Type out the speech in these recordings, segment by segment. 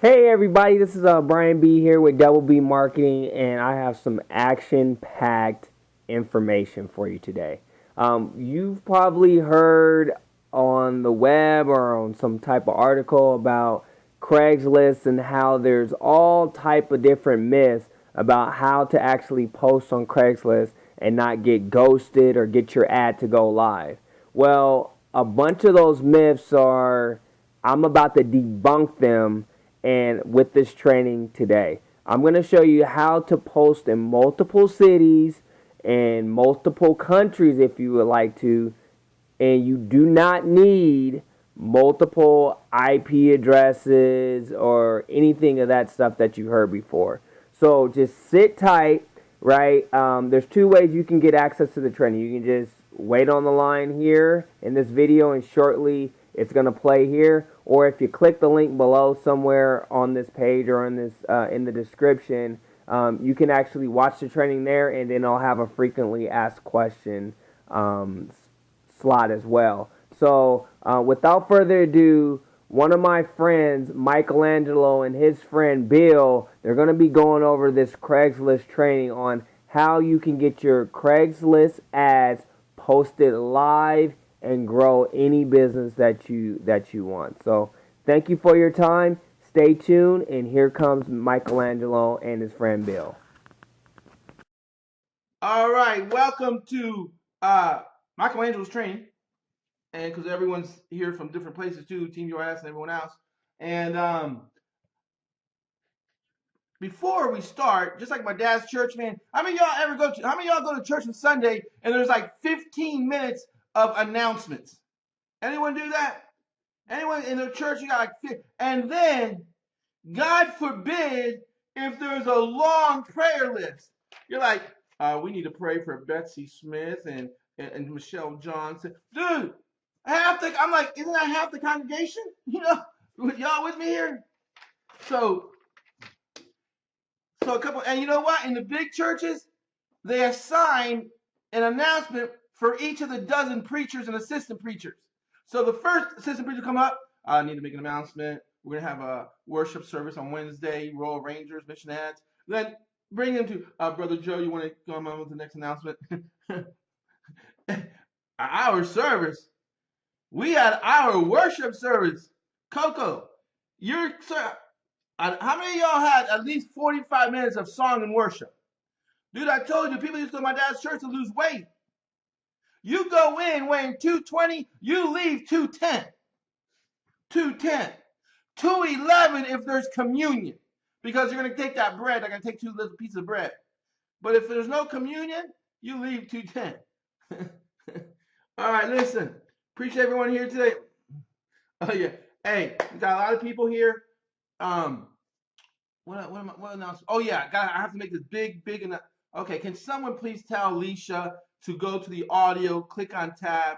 Hey everybody, this is Brian B here with Double B Marketing, and I have some action-packed information for you today. You've probably heard on the web or on some type of article about Craigslist and how there's all type of different myths about how to actually post on Craigslist and not get ghosted or get your ad to go live. Well, a bunch of those myths are I'm about to debunk them and with this training today. I'm going to show you how to post in multiple cities and multiple countries if you would like to, and you do not need multiple IP addresses or anything of that stuff that you heard before. So just sit tight, right? There's two ways you can get access to the training. You can just wait on the line here in this video, and shortly it's going to play here. Or if you click the link below somewhere on this page or in the description, you can actually watch the training there, and then I'll have a frequently asked question slot as well. So without further ado, one of my friends, Michelangelo, and his friend Bill, they're going to be going over this Craigslist training on how you can get your Craigslist ads posted live and grow any business that you want. So thank you for your time. Stay tuned, and here comes Michelangelo and his friend Bill. All right, welcome to Michelangelo's training, and because everyone's here from different places too, Team US and everyone else. And before we start, just like my dad's church, man, how many y'all ever go to? How many y'all go to church on Sunday and there's like 15 minutes of announcements? Anyone do that? Anyone in the church? You got and then God forbid if there's a long prayer list. You're like, we need to pray for Betsy Smith and Michelle Johnson. Dude, I'm like, isn't that half the congregation? Y'all with me here? So a couple, and you know what? In the big churches, they assign an announcement for each of the dozen preachers and assistant preachers. So the first assistant preacher come up, I need to make an announcement. We're gonna have a worship service on Wednesday. Royal Rangers, mission ads. Then bring them to Brother Joe. You want to come on with the next announcement? Our service. We had our worship service. Coco, you're sir. How many of y'all had at least 45 minutes of song and worship? Dude, I told you, people used to go to my dad's church to lose weight. You go in weighing 220, you leave 210. 210. 211 if there's communion. Because you're going to take that bread, they're going to take two little pieces of bread. But if there's no communion, you leave 210. All right, listen. Appreciate everyone here today. Oh, yeah. Hey, we got a lot of people here. What announcement? Oh, yeah. I have to make this big announcement. Okay, can someone please tell Alicia to go to the audio, click on tab?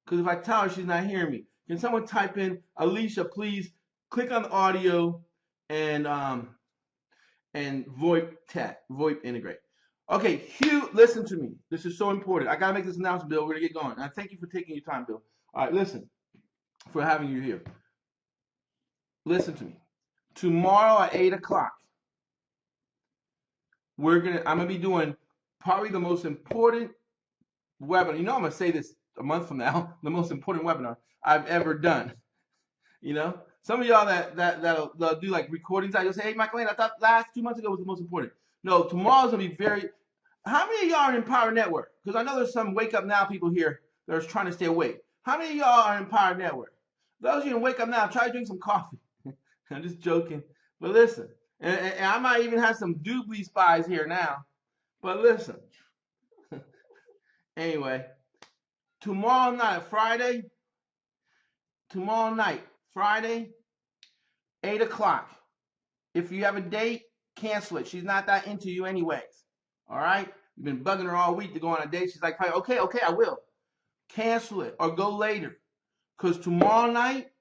Because if I tell her, she's not hearing me. Can someone type in Alicia, please click on the audio and VoIP integrate. Okay, Hugh, listen to me. This is so important. I gotta make this announcement, Bill. We're gonna get going. And I thank you for taking your time, Bill. All right, listen, for having you here. Listen to me. Tomorrow at 8 o'clock, I'm gonna be doing probably the most important webinar. You know, I'm gonna say this a month from now. The most important webinar I've ever done. You know, some of y'all that'll do like recordings. You'll say, "Hey, Michael, I thought last 2 months ago was the most important." No, tomorrow's gonna be very. How many of y'all are in Power Network? Because I know there's some Wake Up Now people here that are trying to stay awake. How many of y'all are in Power Network? Those of you in Wake Up Now, try to drink some coffee. I'm just joking, but listen, and I might even have some doobly spies here now. But listen, anyway, tomorrow night, Friday, 8 o'clock. If you have a date, cancel it. She's not that into you anyways. All right? You've been bugging her all week to go on a date. She's like, okay, I will. Cancel it or go later. Because tomorrow night,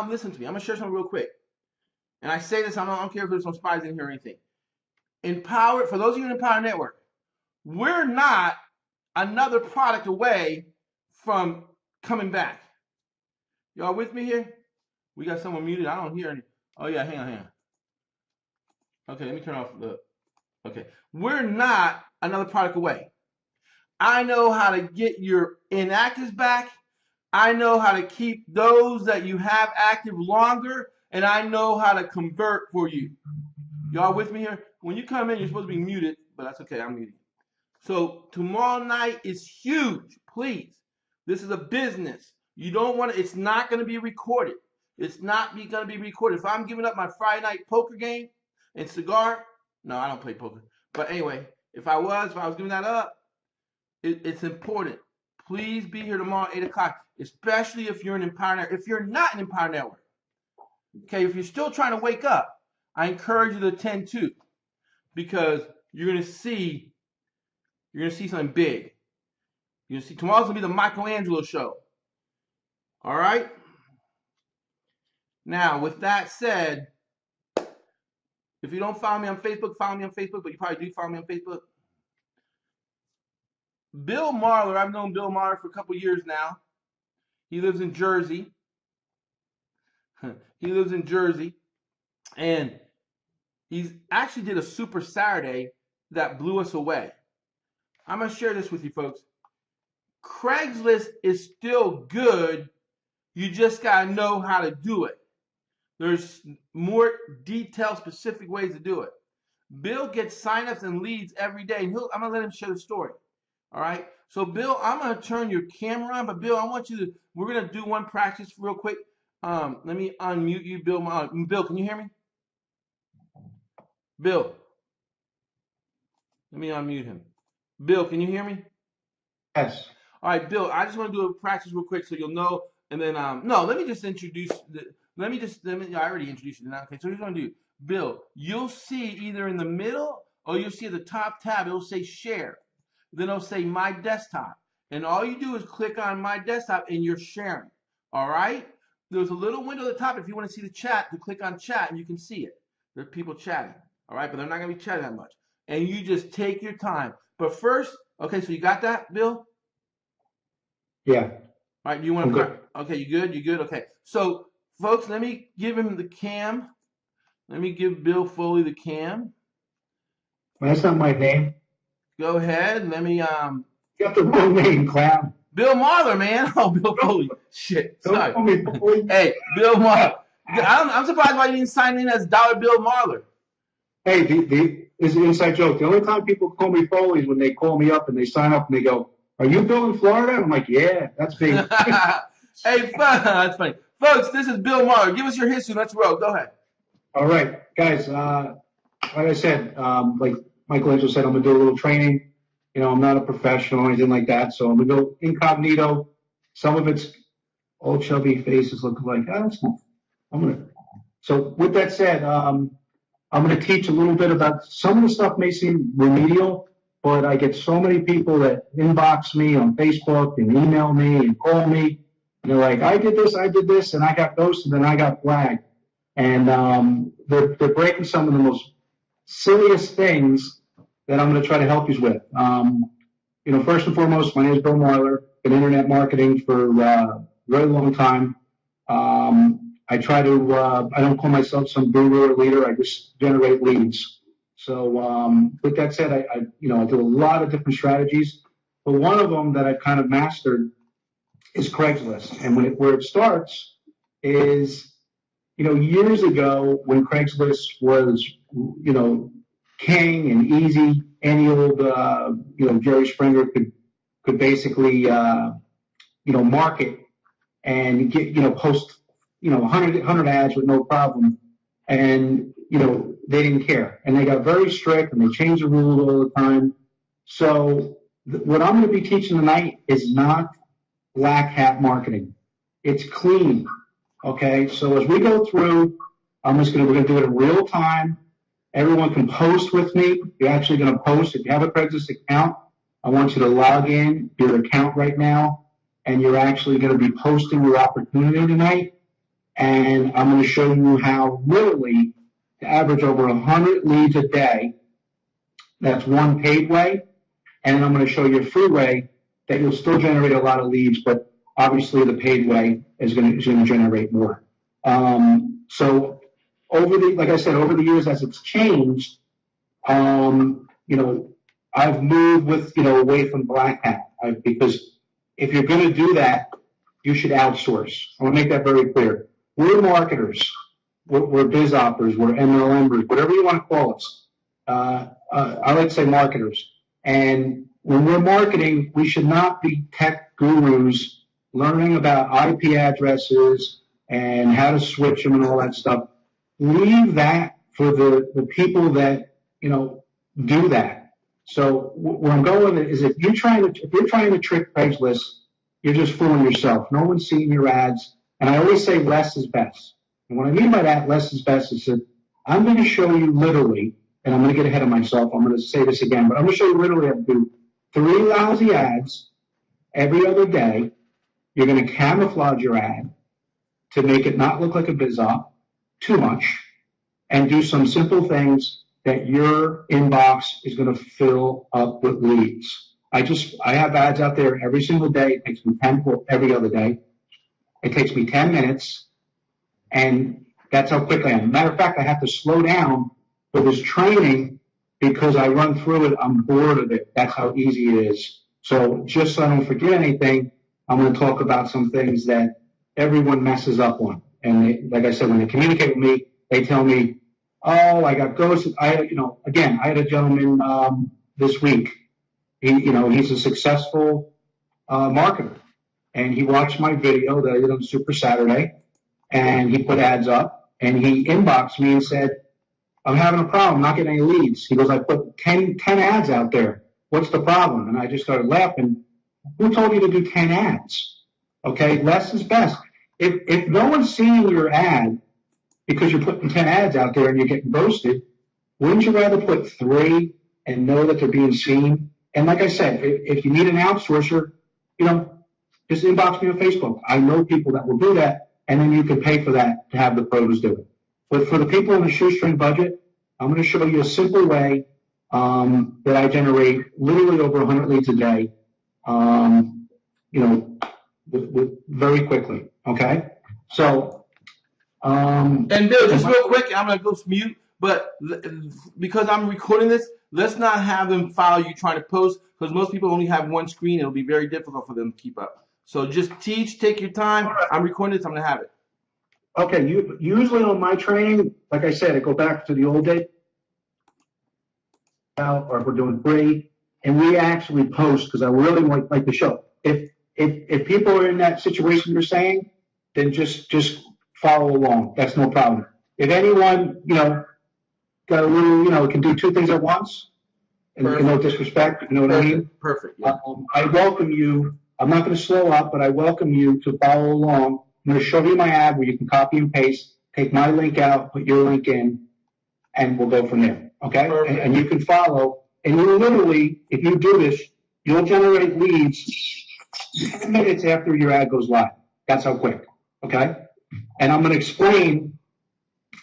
listen to me. I'm going to share something real quick. And I say this, I don't care if there's some spies in here or anything. For those of you in the Power Network, we're not another product away from coming back. Y'all with me here? We got someone muted. I don't hear any. Oh yeah, hang on. Okay, let me turn off the. Okay, we're not another product away. I know how to get your inactives back. I know how to keep those that you have active longer, and I know how to convert for you. Y'all with me here? When you come in, you're supposed to be muted, but that's okay. I'm muted. So tomorrow night is huge. Please, this is a business. You don't want to. It's not going to be recorded. It's not going to be recorded. If I'm giving up my Friday night poker game and cigar, no, I don't play poker. But anyway, if I was giving that up, it's important. Please be here tomorrow at 8 o'clock, especially if you're an Empower Network. If you're not an Empower Network, okay, if you're still trying to wake up, I encourage you to attend too, because you're gonna see something big. You're gonna see tomorrow's gonna be the Michelangelo show. All right. Now, with that said, if you don't follow me on Facebook, follow me on Facebook. But you probably do follow me on Facebook. Bill Marler, I've known Bill Marler for a couple years now. He lives in Jersey. He lives in Jersey, and he's actually did a Super Saturday that blew us away. I'm going to share this with you, folks. Craigslist is still good. You just got to know how to do it. There's more detailed, specific ways to do it. Bill gets signups and leads every day, and I'm going to let him share the story. All right? So, Bill, I'm going to turn your camera on, but, Bill, I want you to, we're going to do one practice real quick. Let me unmute you, Bill. Bill, can you hear me? Bill. Let me unmute him. Bill, can you hear me? Yes. All right, Bill, I just want to do a practice real quick so you'll know. And then, no, let me just introduce, I already introduced you. Okay, so here's what I'm going to do. Bill, you'll see either in the middle or you'll see at the top tab, it'll say share. Then it'll say my desktop. And all you do is click on my desktop and you're sharing. All right? There's a little window at the top if you want to see the chat, to click on chat and you can see it. There are people chatting. All right, but they're not going to be chatting that much. And you just take your time. But first, okay, so you got that, Bill? Yeah. All right, do you want to? Okay, you good? You good? Okay. So, folks, let me give him the cam. Let me give Bill Foley the cam. Well, that's not my name. Go ahead. Let me. You got the wrong name, clown. Bill Marler, man. Oh, Bill Foley. Shit. Sorry. Don't call me Foley. Hey, Bill Marler. I'm surprised why you didn't sign in as Dollar Bill Marler. Hey, this is an inside joke. The only time people call me Foley is when they call me up and they sign up and they go, "Are you Bill in Florida?" I'm like, "Yeah, that's me." Hey, that's funny. Folks, this is Bill Marler. Give us your history. Let's roll. Go ahead. All right, guys. Like I said, like Michelangelo said, I'm gonna do a little training. You know, I'm not a professional or anything like that, so I'm gonna go incognito. Some of it's old chubby faces look like, that's cool. So with that said, I'm gonna teach a little bit about some of the stuff may seem remedial, but I get so many people that inbox me on Facebook and email me and call me. And they're like, I did this, and I got ghosted, and I got flagged. And they're breaking some of the most silliest things that I'm going to try to help you with. You know, first and foremost, my name is Bill Marler. Been internet marketing for a very long time. I try to, I don't call myself some guru or leader. I just generate leads. So with that said, I do a lot of different strategies. But one of them that I've kind of mastered is Craigslist. And where it starts is, you know, years ago when Craigslist was, you know, king and easy, any old, Jerry Springer could basically, market and get, post, 100 ads with no problem. And, they didn't care. And they got very strict and they changed the rules all the time. So what I'm going to be teaching tonight is not black hat marketing. It's clean. Okay. So as we go through, we're going to do it in real time. Everyone can post with me. You're actually going to post. If you have a Craigslist account, I want you to log in your account right now, and you're actually going to be posting your opportunity tonight. And I'm going to show you how literally to average over 100 leads a day. That's one paid way. And I'm going to show you a free way that you'll still generate a lot of leads, but obviously the paid way is going to generate more. So like I said, over the years as it's changed, you know, I've moved with, you know, away from black hat because if you're going to do that, you should outsource. I want to make that very clear. We're marketers. We're biz operators. We're MLMers, whatever you want to call us. I like to say marketers. And when we're marketing, we should not be tech gurus learning about IP addresses and how to switch them and all that stuff. Leave that for the people that, you know, do that. So where I'm going with it is if you're trying to trick Craigslist, you're just fooling yourself. No one's seeing your ads. And I always say less is best. And what I mean by that, less is best, is that I'm going to show you literally, and I'm going to get ahead of myself. I'm going to say this again, but I'm going to show you literally how to do 3 lousy ads every other day. You're going to camouflage your ad to make it not look like a biz op too much, and do some simple things that your inbox is going to fill up with leads. I have ads out there every single day. It takes me 10, every other day. It takes me 10 minutes, and that's how quick I am. Matter of fact, I have to slow down for this training because I run through it. I'm bored of it. That's how easy it is. So just so I don't forget anything, I'm going to talk about some things that everyone messes up on. And like I said, when they communicate with me, they tell me, "Oh, I got ghosted." I had a gentleman this week. He's a successful marketer, and he watched my video that I did on Super Saturday, and he put ads up, and he inboxed me and said, "I'm having a problem, I'm not getting any leads." He goes, "I put 10 ads out there. What's the problem?" And I just started laughing. Who told you to do 10 ads? Okay, less is best. If no one's seeing your ad because you're putting 10 ads out there and you're getting ghosted, wouldn't you rather put 3 and know that they're being seen? And like I said, if you need an outsourcer, just inbox me on Facebook. I know people that will do that, and then you can pay for that to have the pros do it. But for the people in the shoestring budget, I'm going to show you a simple way that I generate literally over 100 leads a day, very quickly. Okay, so and Bill, just real quick, I'm gonna go mute. But because I'm recording this, let's not have them follow you trying to post, because most people only have one screen. It'll be very difficult for them to keep up. So just take your time. Right. I'm recording this. I'm gonna have it. Okay. Usually on my training, like I said, I go back to the old day. Or if we're doing free, and we actually post because I really like the show. If people are in that situation you're saying, then just follow along. That's no problem. If anyone, got a little, can do 2 things at once, and no disrespect, you know what I mean? Perfect. Yeah. I welcome you. I'm not going to slow up, but I welcome you to follow along. I'm going to show you my ad where you can copy and paste, take my link out, put your link in, and we'll go from there. Okay? And you can follow. And you literally, if you do this, you'll generate leads 10 minutes after your ad goes live. That's how quick. Okay? And I'm going to explain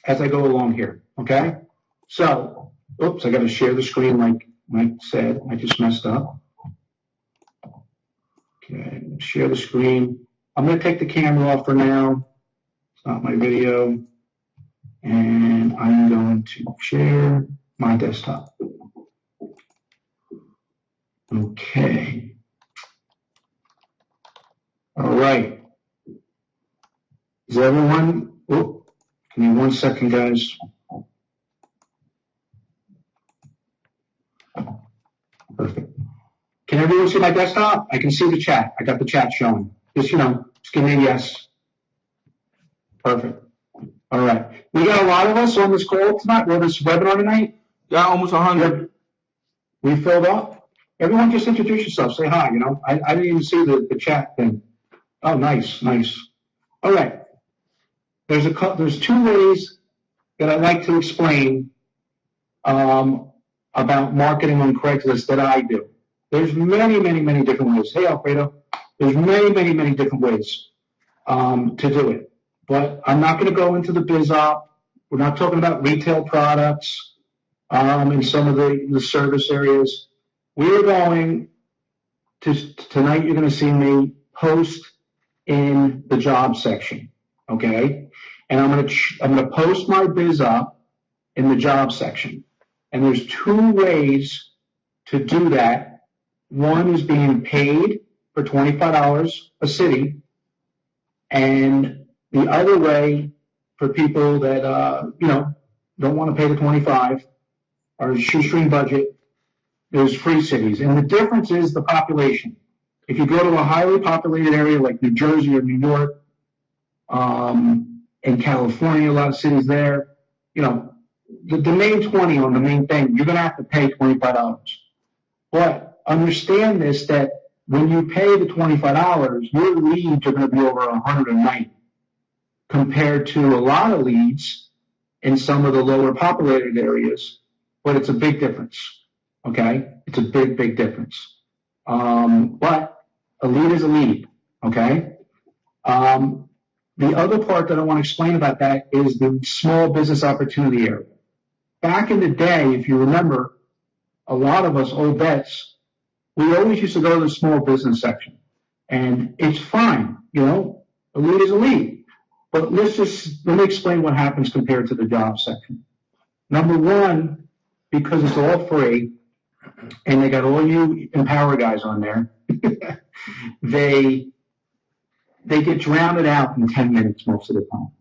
as I go along here. Okay? So, oops, I got to share the screen like Mike said. I just messed up. Okay, share the screen. I'm going to take the camera off for now. It's not my video. And I'm going to share my desktop. Okay. All right. Is everyone? Oh, give me 1 second, guys. Perfect. Can everyone see my desktop? I can see the chat. I got the chat showing. Just give me a yes. Perfect. All right. We got a lot of us on this call tonight, or this webinar tonight. Got almost 100. We filled up. Everyone just introduce yourself. Say hi. I didn't even see the chat thing. Oh, nice. All right. There's 2 ways that I like to explain about marketing on Craigslist that I do. There's many, many, many different ways. Hey, Alfredo. There's many, many, many different ways to do it. But I'm not going to go into the biz op. We're not talking about retail products in some of the service areas. We're going to, tonight you're going to see me post in the job section, okay? and I'm gonna post my biz up in the job section. And there's two ways to do that. One is being paid for $25 a city, and the other way for people that don't want to pay the 25 or shoestring budget, there's free cities. And the difference is the population. If you go to a highly populated area like New Jersey or New York, in California, a lot of cities there, the main 20 on the main thing, you're going to have to pay $25. But understand this, that when you pay the $25, your leads are going to be over 190 compared to a lot of leads in some of the lower populated areas. But it's a big difference. Okay? It's a big, big difference. But a lead is a lead. Okay? The other part that I want to explain about that is the small business opportunity area. Back in the day, if you remember, a lot of us old vets, we always used to go to the small business section. And it's fine, a lead is a lead. But let me explain what happens compared to the job section. Number one, because it's all free, and they got all you Empower guys on there, they get drowned out in 10 minutes most of the time.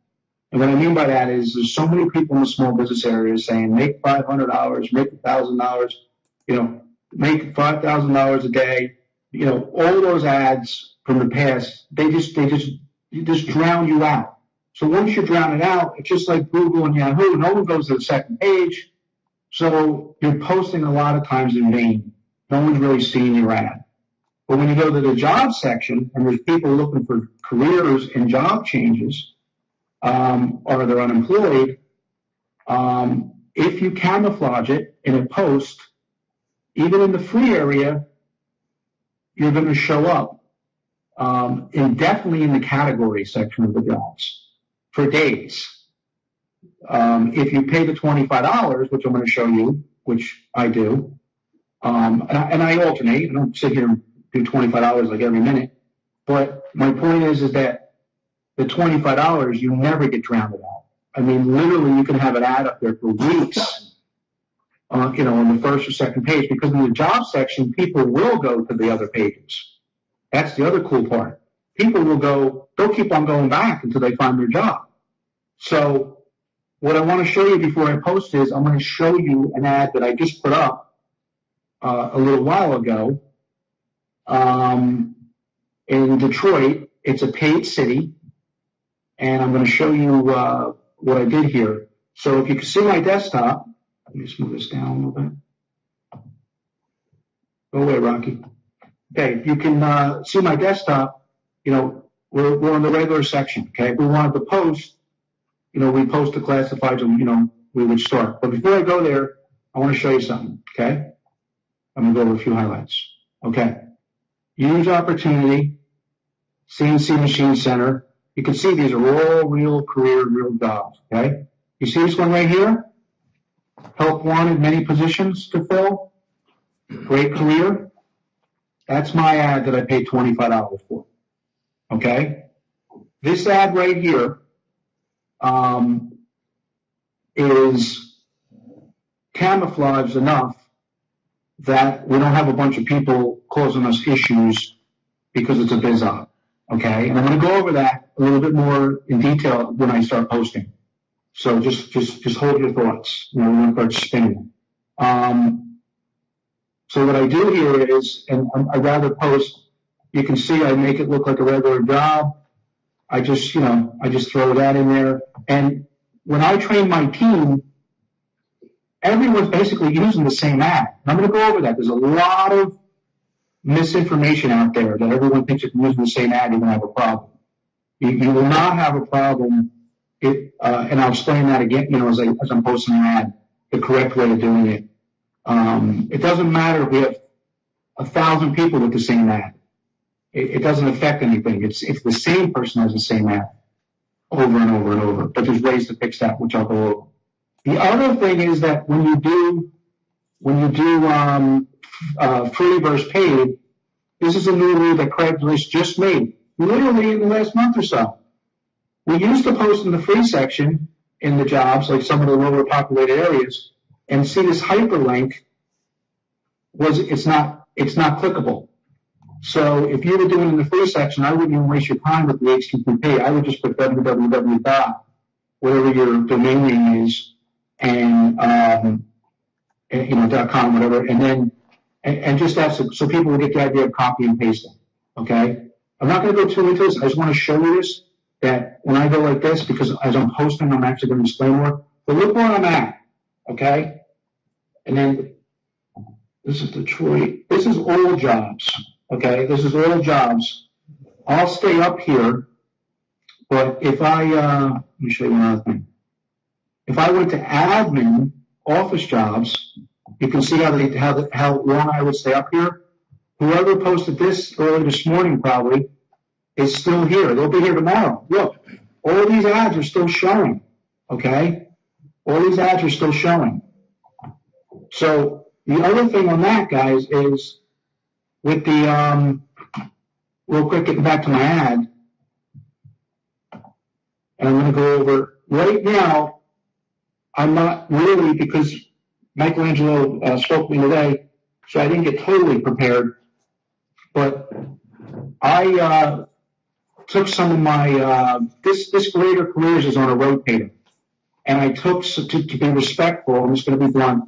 And what I mean by that is there's so many people in the small business area saying make $500, make $1,000, make $5,000 a day. All those ads from the past, they just drown you out. So once you drown it out, it's just like Google and Yahoo. No one goes to the second page. So you're posting a lot of times in vain. No one's really seeing your ad. But when you go to the job section and there's people looking for careers and job changes, or they're unemployed, if you camouflage it in a post, even in the free area, you're going to show up, and definitely in the category section of the jobs for days. If you pay the $25, which I'm going to show you, which I do, and I alternate, I don't sit here and do $25 like every minute, but my point is that the $25, you never get drowned out. I mean, literally, you can have an ad up there for weeks, on the first or second page, because in the job section, people will go to the other pages. That's the other cool part. People they'll keep on going back until they find their job. So what I want to show you before I post is I'm going to show you an ad that I just put up a little while ago in Detroit. It's a paid city. And I'm going to show you what I did here. So if you can see my desktop, let me just move this down a little bit. Go away, Rocky. Okay, if you can see my desktop, we're on the regular section. Okay, if we wanted to post, we post the classifieds, and we would start. But before I go there, I want to show you something. Okay, I'm going to go over a few highlights. Okay, use opportunity, CNC Machine Center. You can see these are all real career, real jobs, okay? You see this one right here? Help wanted, many positions to fill. Great career. That's my ad that I paid $25 for, okay? This ad right here is camouflaged enough that we don't have a bunch of people causing us issues because it's a biz op. Okay, and I'm going to go over that a little bit more in detail when I start posting. So just hold your thoughts. We're going to start spinning. So what I do here is, and I'd rather post. You can see I make it look like a regular job. I just throw that in there. And when I train my team, everyone's basically using the same ad. And I'm going to go over that. There's a lot of misinformation out there that everyone thinks if you're using the same ad, you're going to have a problem. You will not have a problem, and I'll explain that again, as I'm posting an ad, the correct way of doing it. It doesn't matter if we have 1,000 people with the same ad. It doesn't affect anything. It's the same person has the same ad over and over and over. But there's ways to fix that, which I'll go over. The other thing is that when you do free versus paid, this is a new rule that Craigslist just made, literally in the last month or so. We used to post in the free section in the jobs, like some of the lower populated areas, and see this hyperlink it's not clickable. So if you were doing it in the free section, I wouldn't even waste your time with the HTTP. I would just put www dot, whatever your domain name is, and .com, whatever, and then and just ask so people will get the idea of copy and pasting. Okay, I'm not going to go too into this. I just want to show you this, that when I go like this, because as I'm posting, I'm actually going to display more. But look where I'm at. Okay, and then this is Detroit. This is all jobs. Okay, this is all jobs. I'll stay up here, but if I let me show you one other thing. If I went to admin office jobs, you can see how long I would stay up here. Whoever posted this early this morning probably is still here. They'll be here tomorrow. Look, all these ads are still showing. Okay, all these ads are still showing. So the other thing on that, guys, is with the real quick, getting back to my ad, and I'm going to go over right now. I'm not really, because Michelangelo spoke to me today, so I didn't get totally prepared. But I took some of my this Greater Careers is on a rotator, and I took to be respectful. I'm just going to be blunt.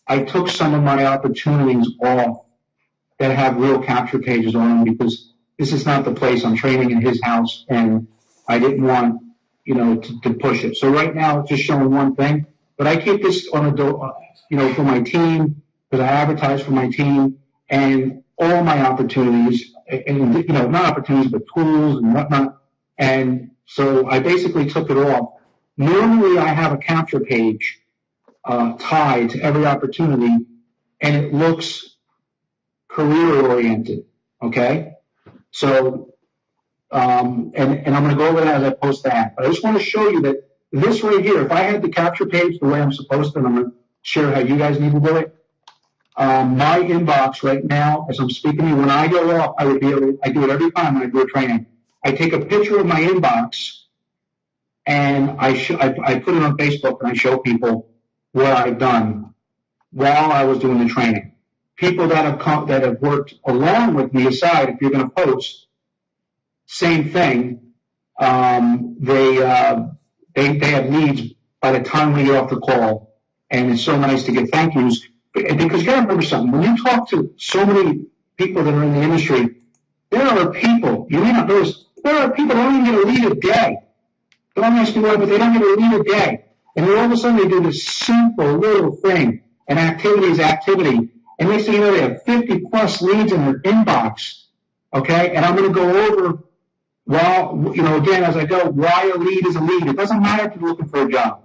I took some of my opportunities off that have real capture pages on them, because this is not the place. I'm training in his house, and I didn't want to push it. So right now it's just showing one thing. But I keep this on for my team, because I advertise for my team, and all my opportunities, and not opportunities, but tools and whatnot. And so I basically took it off. Normally I have a capture page tied to every opportunity, and it looks career oriented. Okay, so and I'm going to go over that as I post that. But I just want to show you that this right here, if I had the capture page the way I'm supposed to, and I'm going to share how you guys need to do it. My inbox right now, as I'm speaking to you, when I go off, I do it every time when I do a training. I take a picture of my inbox, and I put it on Facebook, and I show people what I've done while I was doing the training. People that have worked along with me aside, if you're going to post, same thing. They have needs by the time we get off the call, and it's so nice to get thank yous. Because you got to remember something. When you talk to so many people that are in the industry, there are people, you may not notice, there are people that don't even get a lead a day. Don't ask me why, but they don't get a lead a day. And then all of a sudden they do this simple little thing, and activity is activity. And next thing you know, they have 50 plus leads in their inbox. Okay? And I'm going to go over, again, as I go, why a lead is a lead. It doesn't matter if you're looking for a job.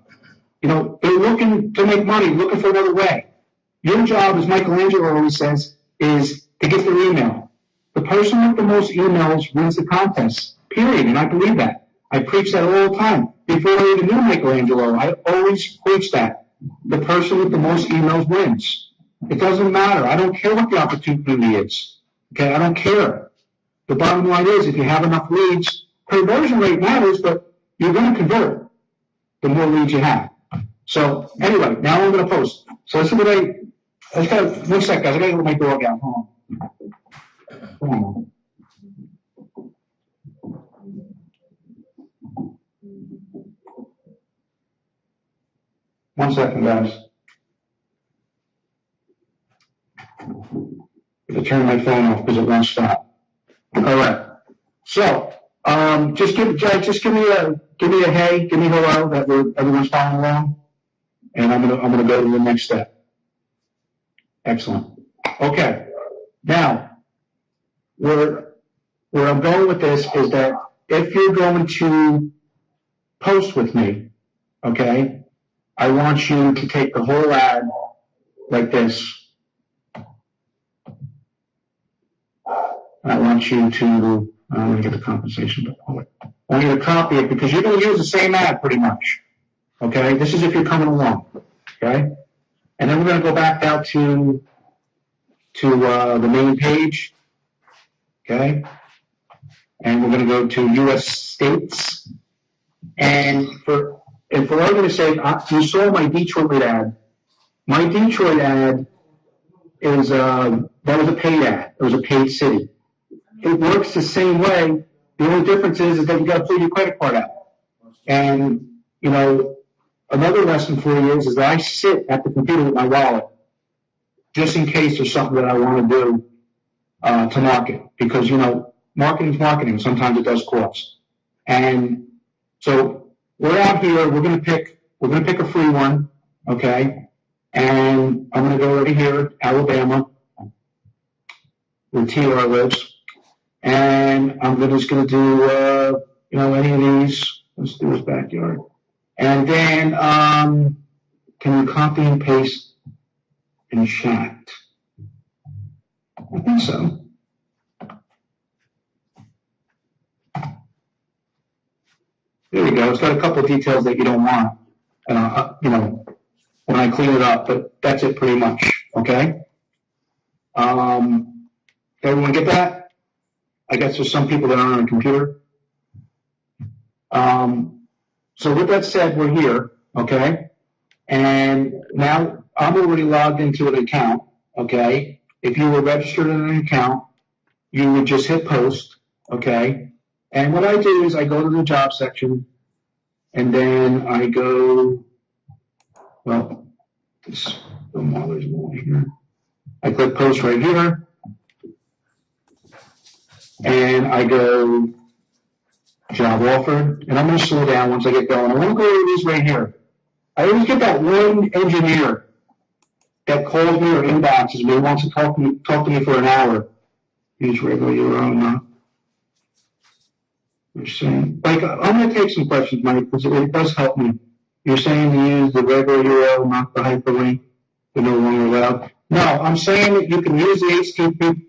They're looking to make money, looking for another way. Your job, as Michelangelo always says, is to get their email. The person with the most emails wins the contest, period. And I believe that. I preach that all the time. Before I even knew Michelangelo, I always preach that. The person with the most emails wins. It doesn't matter. I don't care what the opportunity is. Okay, I don't care. The bottom line is, if you have enough leads, conversion rate matters, but you're going to convert the more leads you have. So anyway, now I'm going to post. So this is what I just got one sec, guys. I got to let my dog out. Hold on. One second, guys. I'm going to turn my phone off because it won't stop. All right. So just give me a hey, give me hello that everyone's following along, and I'm gonna go to the next step. Excellent. Okay. Now, where I'm going with this is that if you're going to post with me, okay, I want you to take the whole ad like this. I want you to, I'm going to get the compensation, but I want you to copy it because you're going to use the same ad pretty much. Okay? This is if you're coming along. Okay? And then we're going to go back out to the main page. Okay? And we're going to go to U.S. states. And for argument's sake, you saw my Detroit ad. My Detroit ad is that was a paid ad. It was a paid city. It works the same way. The only difference is that you got to pull your credit card out. And another lesson for you is that I sit at the computer with my wallet just in case there's something that I want to do to market, because marketing's marketing. Sometimes it does cost. And so we're out here. We're gonna pick a free one, okay? And I'm gonna go over here, Alabama, where TR lives, and I'm just gonna do any of these. Let's do his backyard, and then can you copy and paste in chat? I think so. There you go. It's got a couple of details that you don't want, when I clean it up, but that's it pretty much, okay? Everyone get that? I guess there's some people that aren't on a computer. So with that said, we're here, okay? And now I'm already logged into an account, okay? If you were registered in an account, you would just hit post, okay? And what I do is I go to the job section, and then I go, there's more here. I click post right here, and I go job offered, and I'm going to slow down once I get going. I want to go over these right here. I always get that one engineer that calls me or inboxes me, wants to talk to me for an hour. Use regular URL. You're saying, I'm going to take some questions, Mike, because it does help me. You're saying to use the regular URL, not the hyperlink. They're no longer allowed. No, I'm saying that you can use the HTTP,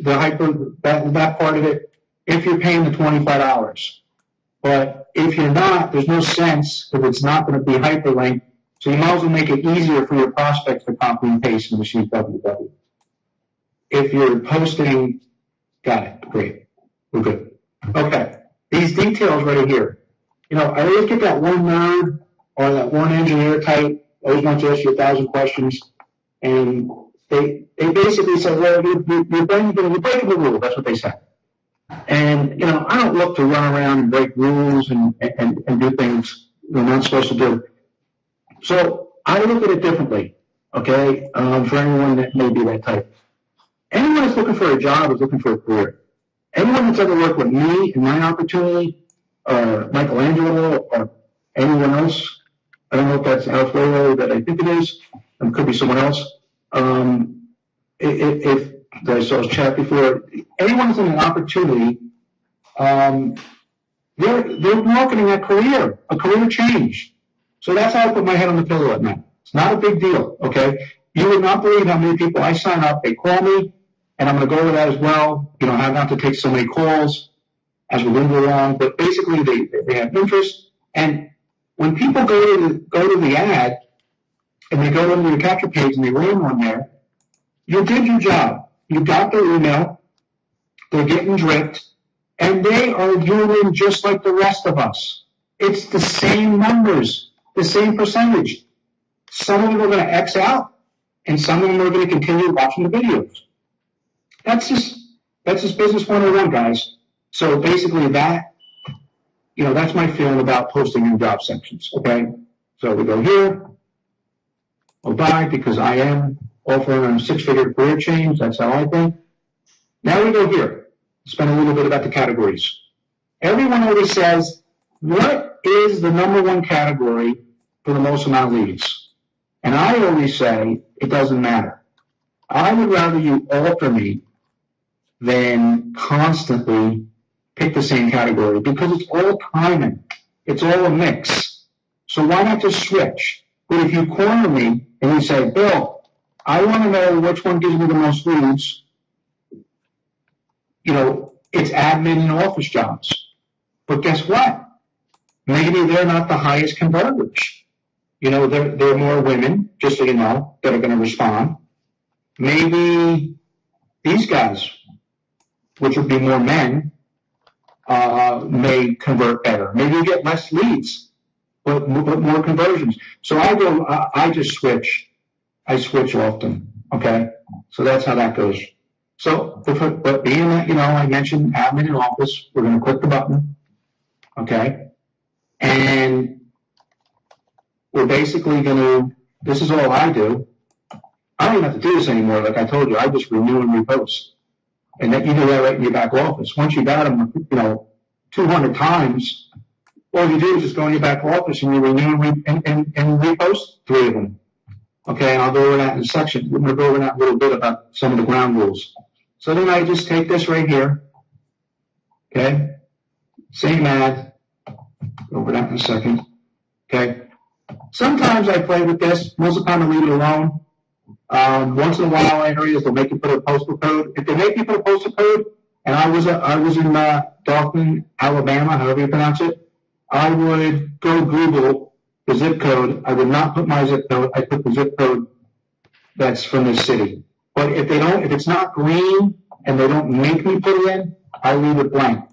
that part of it, if you're paying the $25. But if you're not, there's no sense if it's not going to be hyperlinked. So you might as well make it easier for your prospects to copy and paste and receive www. If you're posting, got it, great, we're good. Okay. These details right here. I always get that one nerd or that one engineer type, always wants to ask you 1,000 questions, and they basically say, well, you're breaking the rule. That's what they say. And, I don't look to run around and break rules and do things we're not supposed to do. So I look at it differently, okay, for anyone that may be that type. Anyone that's looking for a job is looking for a career. Anyone that's ever worked with me in my opportunity, or Michelangelo, or anyone else, I don't know if that's Alfredo that I think it is, it could be someone else. If I saw his chat before, anyone that's in an opportunity, they're marketing a career change. So that's how I put my head on the pillow at night. It's not a big deal, okay? You would not believe how many people I sign up, they call me, and I'm going to go over that as well. I have not to take so many calls as we move along, but basically they have interest. And when people go to the ad and they go into your capture page and they land on there, you did your job. You got their email. They're getting dripped, and they are viewing just like the rest of us. It's the same numbers, the same percentage. Some of them are going to X out, and some of them are going to continue watching the videos. That's just business 101, guys. So basically that's my feeling about posting in job sections, okay? So we go here, we'll buy because I am offering a 6-figure career change. That's how I think. Now we go here, spend a little bit about the categories. Everyone always says, what is the number one category for the most amount of leads? And I always say, it doesn't matter. I would rather you alternate than constantly pick the same category, because it's all timing. It's all a mix. So why not just switch? But if you corner me and you say, Bill, I want to know which one gives me the most leads, it's admin and office jobs. But guess what? Maybe they're not the highest converters. They're more women, just so you know, that are going to respond. Maybe these guys, which would be more men, may convert better. Maybe you get less leads, but more conversions. So I just switch. I switch often. Okay, so that's how that goes. So, but being that, I mentioned admin in office, we're going to click the button. Okay, and we're basically going to. This is all I do. I don't even have to do this anymore. Like I told you, I just renew and repost. And that you do that right in your back office. Once you got them, 200 times, all you do is just go in your back office and you renew and repost 3 of them. Okay, and I'll go over that in a section. We're going to go over that a little bit about some of the ground rules. So then I just take this right here. Okay, same ad. Go over that in a second. Okay, sometimes I play with this. Most of the time I leave it alone. Once in a while, areas they'll make you put a postal code. If they make you put a postal code, and I was in Dalton, Alabama, however you pronounce it, I would go Google the zip code. I would not put my zip code. I put the zip code that's from the city. But if it's not green and they don't make me put it in, I leave it blank.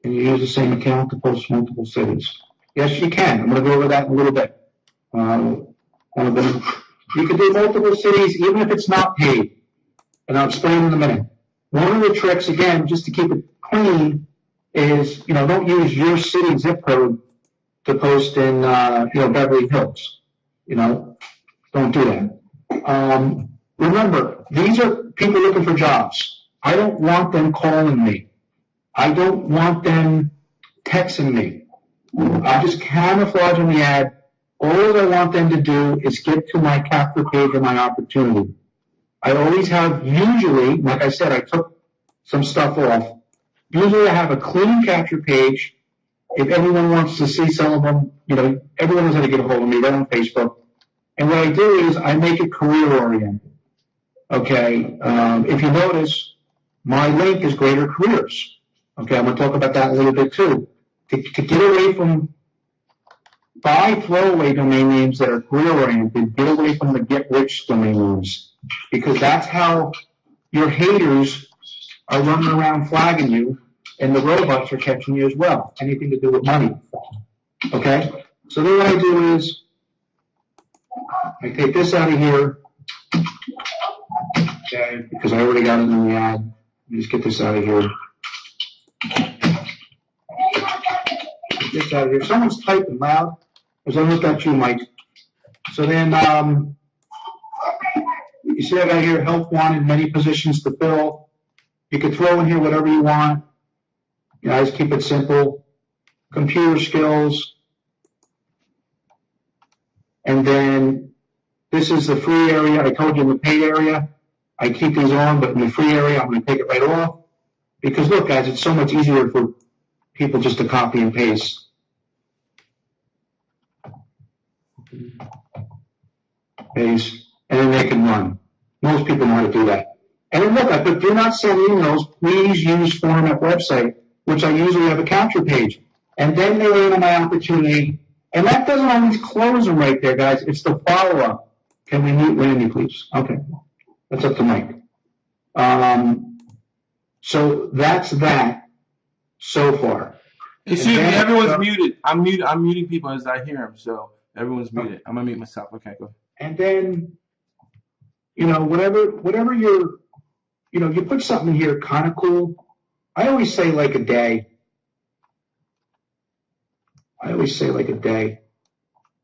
Can you use the same account to post multiple cities? Yes, you can. I'm going to go over that in a little bit. You can do multiple cities even if it's not paid. And I'll explain in a minute. One of the tricks, again, just to keep it clean, is, don't use your city zip code to post in, Beverly Hills. Don't do that. Remember, these are people looking for jobs. I don't want them calling me. I don't want them texting me. I'm just camouflaging the ad. All I want them to do is get to my capture page or my opportunity. I always have, usually, like I said, I took some stuff off. Usually I have a clean capture page. If anyone wants to see some of them, everyone knows how to get a hold of me. They're on Facebook. And what I do is I make it career-oriented. Okay? If you notice, my link is Greater Careers. Okay, I'm going to talk about that a little bit too. To get away from buy throwaway domain names that are career-oriented, get away from the get-rich domain names, because that's how your haters are running around flagging you, and the robots are catching you as well. Anything to do with money. Okay? So then what I do is I take this out of here, okay, because I already got it in the ad. Let me just get this out of here. Get this out of here. Someone's typing loud. As I look at you, Mike. So then, you see I got here, help wanted, many positions to fill. You can throw in here whatever you want. I just keep it simple. Computer skills. And then this is the free area. I told you in the paid area, I keep these on, but in the free area, I'm going to take it right off. Because look, guys, it's so much easier for people just to copy and paste. Paste, and then they can run. Most people know how to do that. And then look, I put do not send emails, please use format website, which I usually have a capture page. And then they land on my opportunity. And that doesn't always close them right there, guys. It's the follow-up. Can we mute Randy, please? Okay. That's up to Mike. So that's that so far. Excuse me, everyone's muted. I'm muting people as I hear them, so everyone's muted. I'm gonna mute myself. Okay, go ahead. And then, whatever you're, you put something here kind of cool. I always say like a day.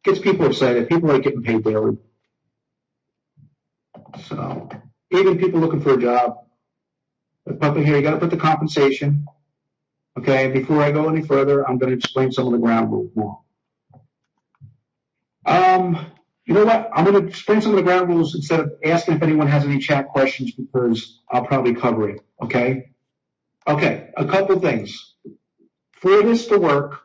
Gets people excited. People like getting paid daily. So even people looking for a job. Up in here, you got to put the compensation. Okay, before I go any further, I'm going to explain some of the ground rules more. You know what? I'm going to explain some of the ground rules instead of asking if anyone has any chat questions, because I'll probably cover it. Okay? Okay, a couple things. For this to work,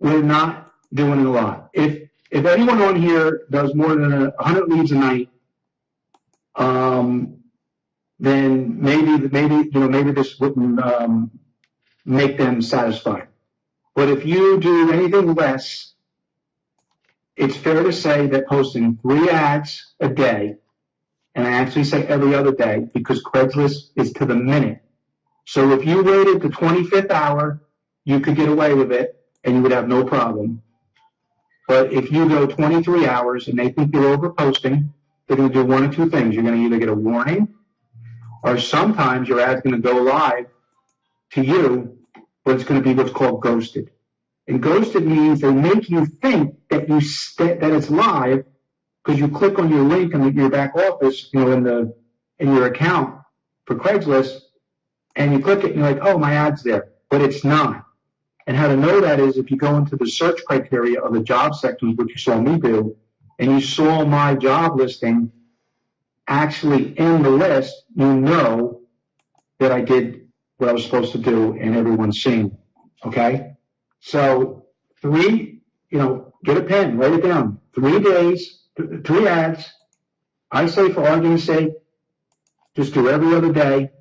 we're not doing a lot. If anyone on here does more than 100 leads a night, then maybe this wouldn't make them satisfied. But if you do anything less, it's fair to say that posting 3 ads a day, and I actually say every other day because Craigslist is to the minute. So if you waited the 25th hour, you could get away with it and you would have no problem. But if you go 23 hours and they think you're overposting, they're going to do one of two things. You're going to either get a warning, or sometimes your ad's going to go live to you, but it's going to be what's called ghosted. And ghosted means they make you think that that it's live because you click on your link in your back office, in your account for Craigslist, and you click it and you're like, oh, my ad's there, but it's not. And how to know that is if you go into the search criteria of the job section, which you saw me do, and you saw my job listing actually in the list, you know that I did what I was supposed to do and everyone's seen. Okay? So get a pen, write it down. 3 days, 3 ads. I say for argument's sake, just do every other day.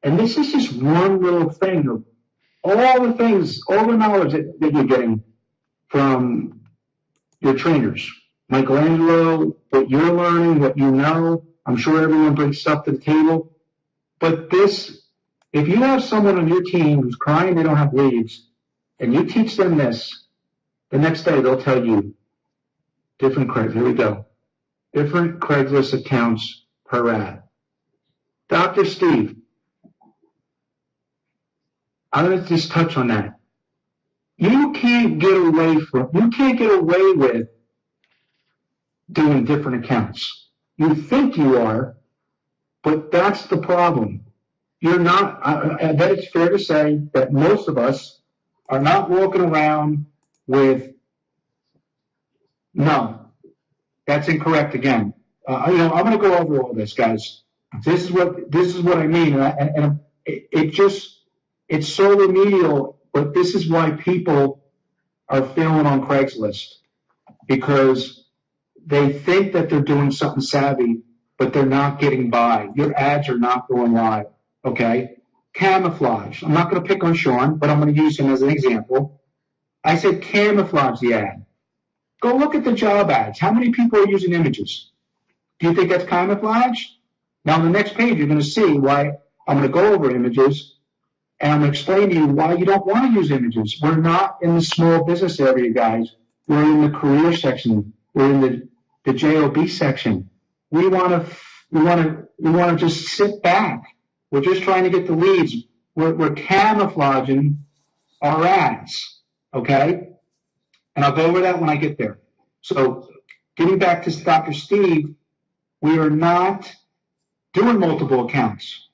And this is just one little thing of all the things, all the knowledge that you're getting from your trainers. Michelangelo, what you're learning, what you know. I'm sure everyone brings stuff to the table. But if you have someone on your team who's crying they don't have leads, and you teach them this, the next day they'll tell you different Craigslist accounts per ad. Dr. Steve, I'm going to just touch on that. You can't get away with doing different accounts. You think you are, but that's the problem. You're not. I bet it's fair to say that most of us are not walking around with. No, that's incorrect again. I'm going to go over all this, guys. This is what I mean, and it's so remedial, but this is why people are failing on Craigslist, because they think that they're doing something savvy, but they're not getting by. Your ads are not going live, okay? Camouflage. I'm not going to pick on Sean, but I'm going to use him as an example. I said camouflage the ad. Go look at the job ads. How many people are using images? Do you think that's camouflage? Now, on the next page, you're going to see why I'm going to go over images, and I'm going to explain to you why you don't want to use images. We're not in the small business area, guys. We're in the career section. We're in the JOB section. We want to just sit back. We're just trying to get the leads. We're camouflaging our ads, okay? And I'll go over that when I get there. So getting back to Dr. Steve, we are not doing multiple accounts.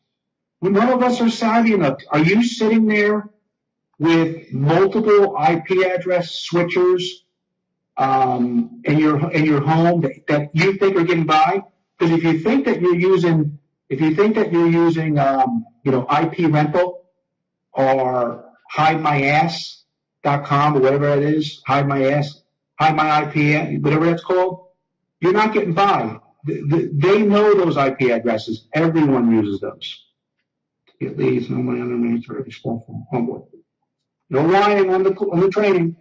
None of us are savvy enough. Are you sitting there with multiple IP address switchers in your home that you think are getting by? Because if you think that you're using IP rental or hidemyass.com or whatever it is, hide my IP, whatever that's called, you're not getting by. They know those IP addresses. Everyone uses those. Get leads, no money underneath, very small phone. No lying on the training.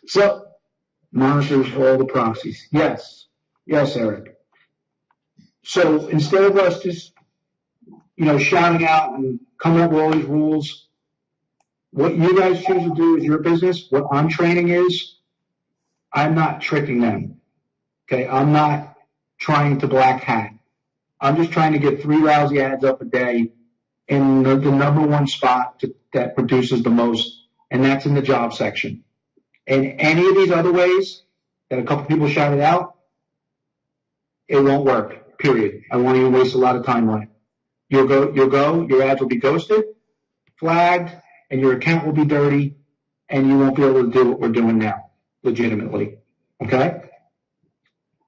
So monitors all the proxies. Yes, Eric. So instead of us just shouting out and coming up with all these rules, what you guys choose to do with your business, what I'm training is, I'm not tricking them. Okay, I'm not trying to black hat. I'm just trying to get 3 lousy ads up a day in the number one spot that produces the most, and that's in the job section. And any of these other ways that a couple people shouted out, it won't work, period. I won't even waste a lot of time on it. Your ads will be ghosted, flagged, and your account will be dirty, and you won't be able to do what we're doing now, legitimately. Okay?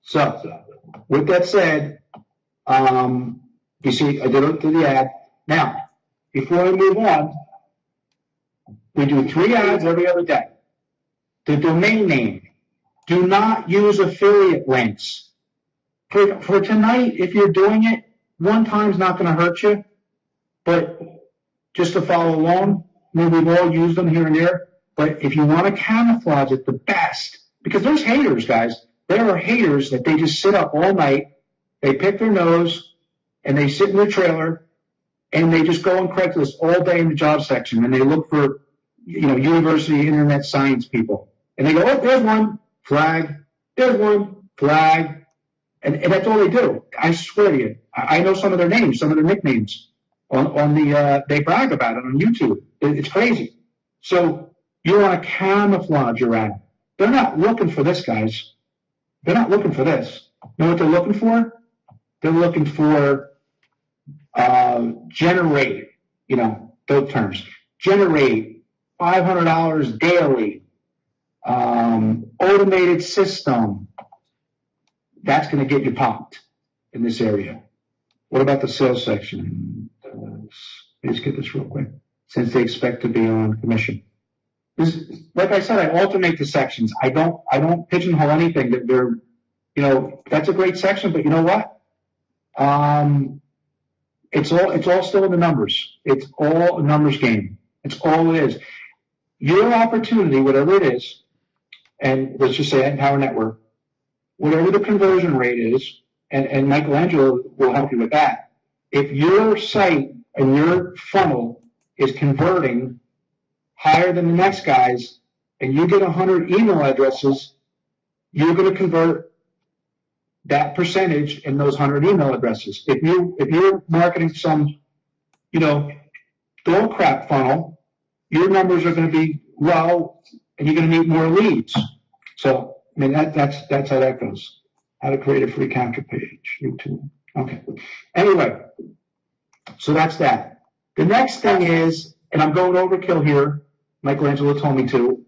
So, with that said, you see, I did the ad. Now, before we move on, we do 3 ads every other day. The domain name. Do not use affiliate links. For tonight, if you're doing it, one time's not going to hurt you, but just to follow along, maybe we've all used them here and there, but if you want to camouflage it the best, because there's haters, guys. There are haters that they just sit up all night, they pick their nose, and they sit in their trailer, and they just go on Craigslist all day in the job section, and they look for, university internet science people. And they go, oh, there's one, flag, there's one, flag. And that's all they do. I swear to you. I know some of their names, some of their nicknames on they brag about it on YouTube. It's crazy. So you want to camouflage your ad. They're not looking for this, guys. They're not looking for this. You know what they're looking for? They're looking for generate, those terms. Generate $500 daily, automated system. That's going to get you popped in this area. What about the sales section? Let's get this real quick. Since they expect to be on commission. Like I said, I alternate the sections. I don't pigeonhole anything that they're, that's a great section, but you know what? It's all still in the numbers. It's all a numbers game. It's all it is. Your opportunity, whatever it is, and let's just say Empower Network, whatever the conversion rate is, and Michelangelo will help you with that. If your site and your funnel is converting higher than the next guy's, and you get 100 email addresses, you're going to convert that percentage in those 100 email addresses. If you're marketing some, bull crap funnel, your numbers are going to be low, and you're going to need more leads. So, that's how that goes. How to create a free counter page. YouTube. Okay. Anyway, so that's that. The next thing is, and I'm going overkill here. Michelangelo told me to,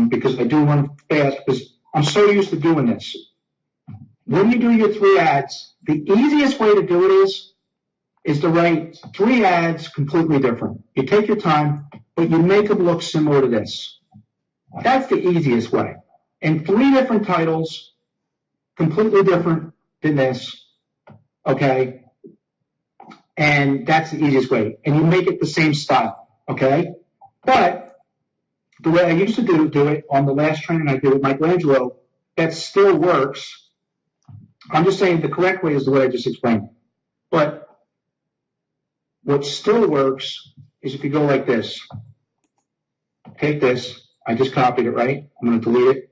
because I do run fast, because I'm so used to doing this. When you do your 3 ads, the easiest way to do it is to write 3 ads completely different. You take your time, but you make them look similar to this. That's the easiest way. And 3 different titles, completely different than this, okay? And that's the easiest way. And you make it the same style, okay? But the way I used to do it on the last training I did with Michelangelo, that still works. I'm just saying the correct way is the way I just explained. But what still works is if you go like this. Take this. I just copied it, right? I'm going to delete it.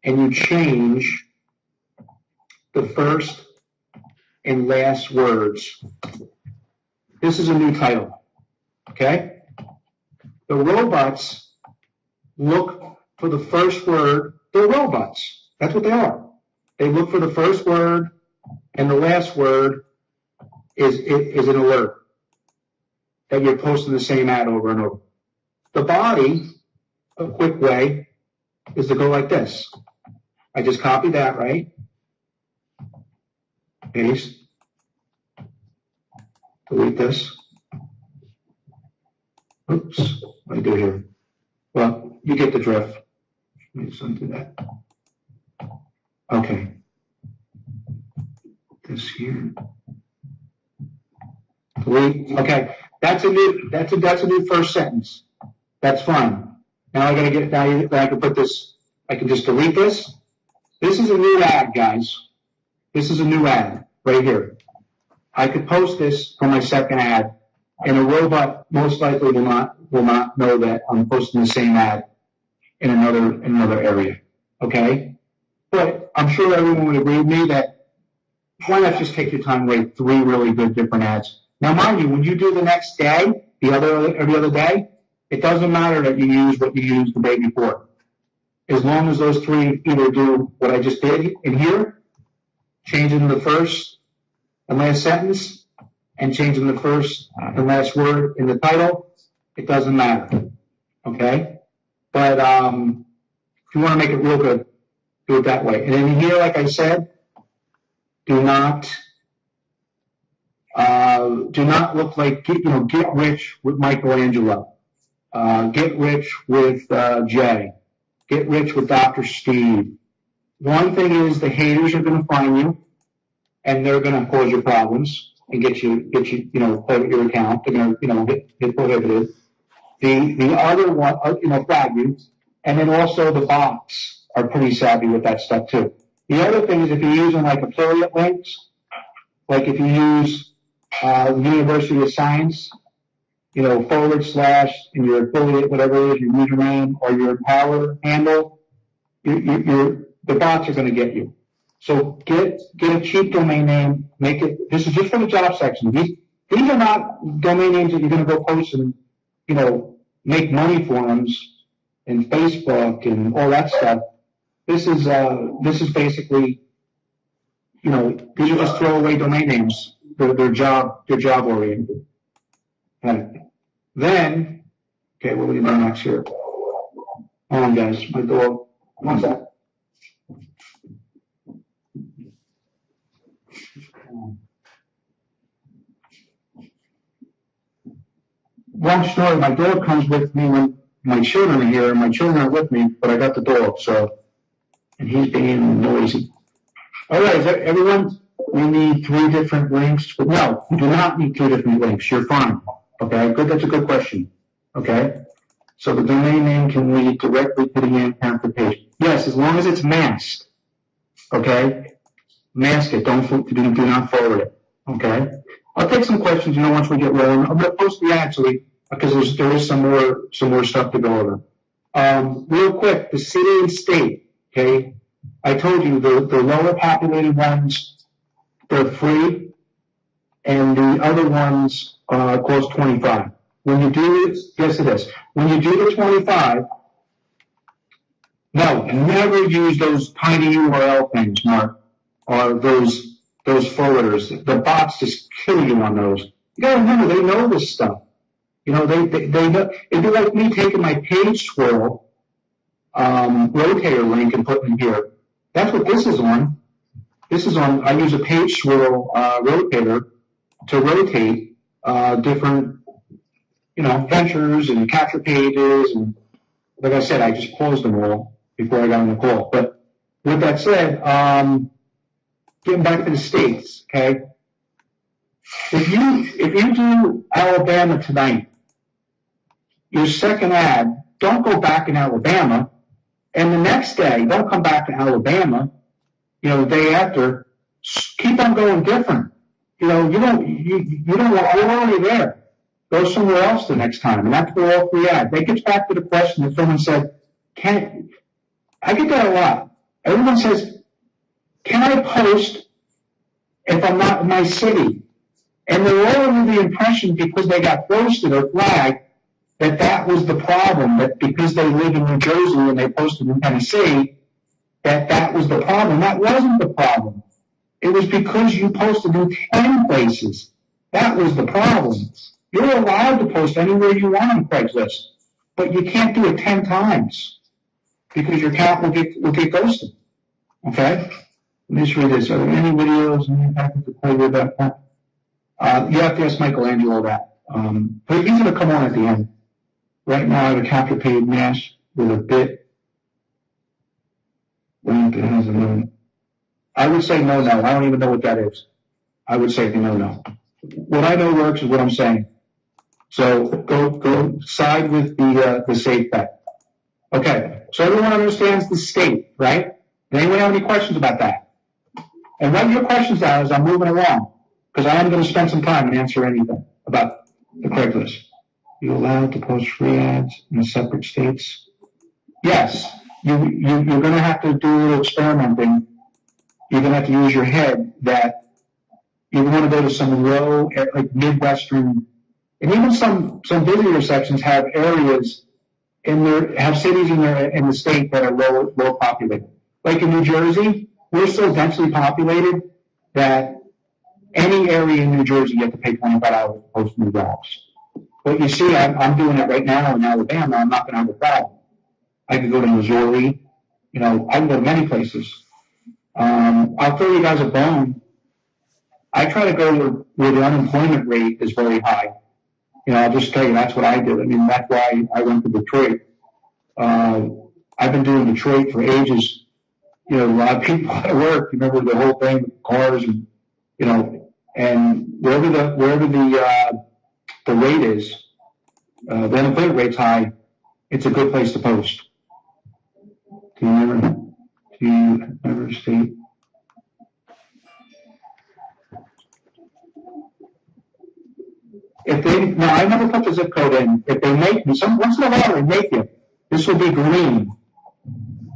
And you change the first and last words. This is a new title, okay? The robots look for the first word. They're robots. That's what they are. They look for the first word, and the last word is an alert that you're posting the same ad over and over. The body, a quick way, is to go like this. I just copied that, right? Paste. Delete this. Oops, what did I do here? Well, you get the drift. Let me just undo that. Okay. This here. Delete. Okay. That's a new first sentence. That's fine. Now I can put this, I can just delete this. This is a new ad, guys. This is a new ad right here. I could post this for my second ad, and a robot most likely will not know that I'm posting the same ad in another area. Okay? But I'm sure everyone would agree with me that why not just take your time and write 3 really good different ads. Now mind you, when you do the next day, every other day, it doesn't matter that you use what you used the day before. As long as those 3 either do what I just did in here, changing the first and last sentence, and changing the first and last word in the title, it doesn't matter. Okay? But if you want to make it real good, do it that way. And then here, like I said, do not look like get rich with Michelangelo, get rich with Jay, get rich with Dr. Steve. One thing is the haters are going to find you, and they're going to cause you problems and get you private your account. They're going to get prohibited. The other one, flag you, and then also the bots are pretty savvy with that stuff too. The other thing is if you're using like affiliate links, like if you use University of Science, / and your affiliate, whatever it is, your username or your Empower handle, the bots are going to get you. So get a cheap domain name. Make it. This is just for the job section. These are not domain names that you're going to go post and make money forums and Facebook and all that stuff. This is basically these are just throwaway domain names. They're job oriented. Right. Then, okay, what are we doing next here? Hold on, guys. My dog. One sec. Long story. My dog comes with me when my children are here, and my children are with me, but I got the dog, and he's being noisy. All right, is that everyone? We need 3 different links. No, you do not need 3 different links. You're fine. Okay, good. That's a good question. Okay, so the domain name can lead directly to the Amp page. Yes, as long as it's masked. Okay, mask it. Do not forward it. Okay, I'll take some questions. Once we get rolling, I'm going to post the ad because there is some more stuff to go over. Real quick, the city and state. Okay, I told you the lower populated ones, they're free, and the other ones cost $25. When you do this, yes it is. When you do the 25, no, never use those tiny URL things, Mark, or those forwarders. The bots just kill you on those. You gotta remember, they know this stuff. They know. It'd be like me taking my page swirl rotator link and putting it here. That's what this is on. I use a page swirl rotator to rotate different, ventures and capture pages. And like I said, I just closed them all before I got on the call. But with that said, getting back to the states, okay? If you do Alabama tonight, your second ad, don't go back in Alabama, and the next day, don't come back to Alabama. The day after, keep on going different. You don't want, you're already there. Go somewhere else the next time, and that's for all 3 ads. That gets back to the question that someone said, I get that a lot. Everyone says, can I post if I'm not in my city? And they're all under the impression because they got posted or flagged that was the problem, that because they live in New Jersey and they posted in Tennessee, that was the problem. That wasn't the problem. It was because you posted in 10 places. That was the problem. You're allowed to post anywhere you want on Craigslist, but you can't do it 10 times because your account will get ghosted. Okay? Let me just read this. Are there any videos I have to play with that? You have to ask Michelangelo that. But he's going to come on at the end. Right now, I have a capture page mask with a bit link that has a no. I would say no. I don't even know what that is. I would say no. What I know works is what I'm saying. So go side with the safe bet. Okay. So everyone understands the state, right? Does anyone have any questions about that? And write your questions down as I'm moving along, because I am going to spend some time and answer anything about the Craigslist. You're allowed to post free ads in separate states? Yes. You're going to have to do a little experimenting. You're going to have to use your head that you want to go to some low, like Midwestern, and even some busier sections have areas have cities in the state that are low populated. Like in New Jersey, we're so densely populated that any area in New Jersey you have to pay $25 to post new jobs. But you see, I'm doing it right now in Alabama. I'm not going to have a problem. I could go to Missouri. I can go to many places. I'll throw you guys a bone. I try to go where the unemployment rate is very high. I'll just tell you that's what I did. That's why I went to Detroit. I've been doing Detroit for ages. A lot of people out of work. Remember the whole thing with cars and and wherever the rate is, the unemployment rate's high. It's a good place to post. Do you ever state? No, I never put the zip code in. If they make me, once in a while they make you. This will be green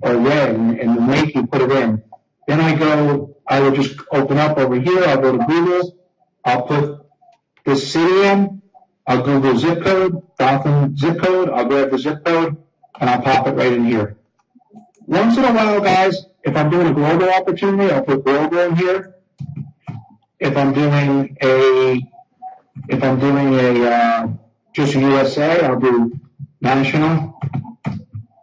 or red, and they make you put it in. Then I will just open up over here. I'll go to Google. I'll put this city in. I'll Google zip code, Gotham zip code. I'll grab the zip code, and I'll pop it right in here. Once in a while, guys, if I'm doing a global opportunity, I'll put global in here. If I'm doing a just a USA, I'll do national.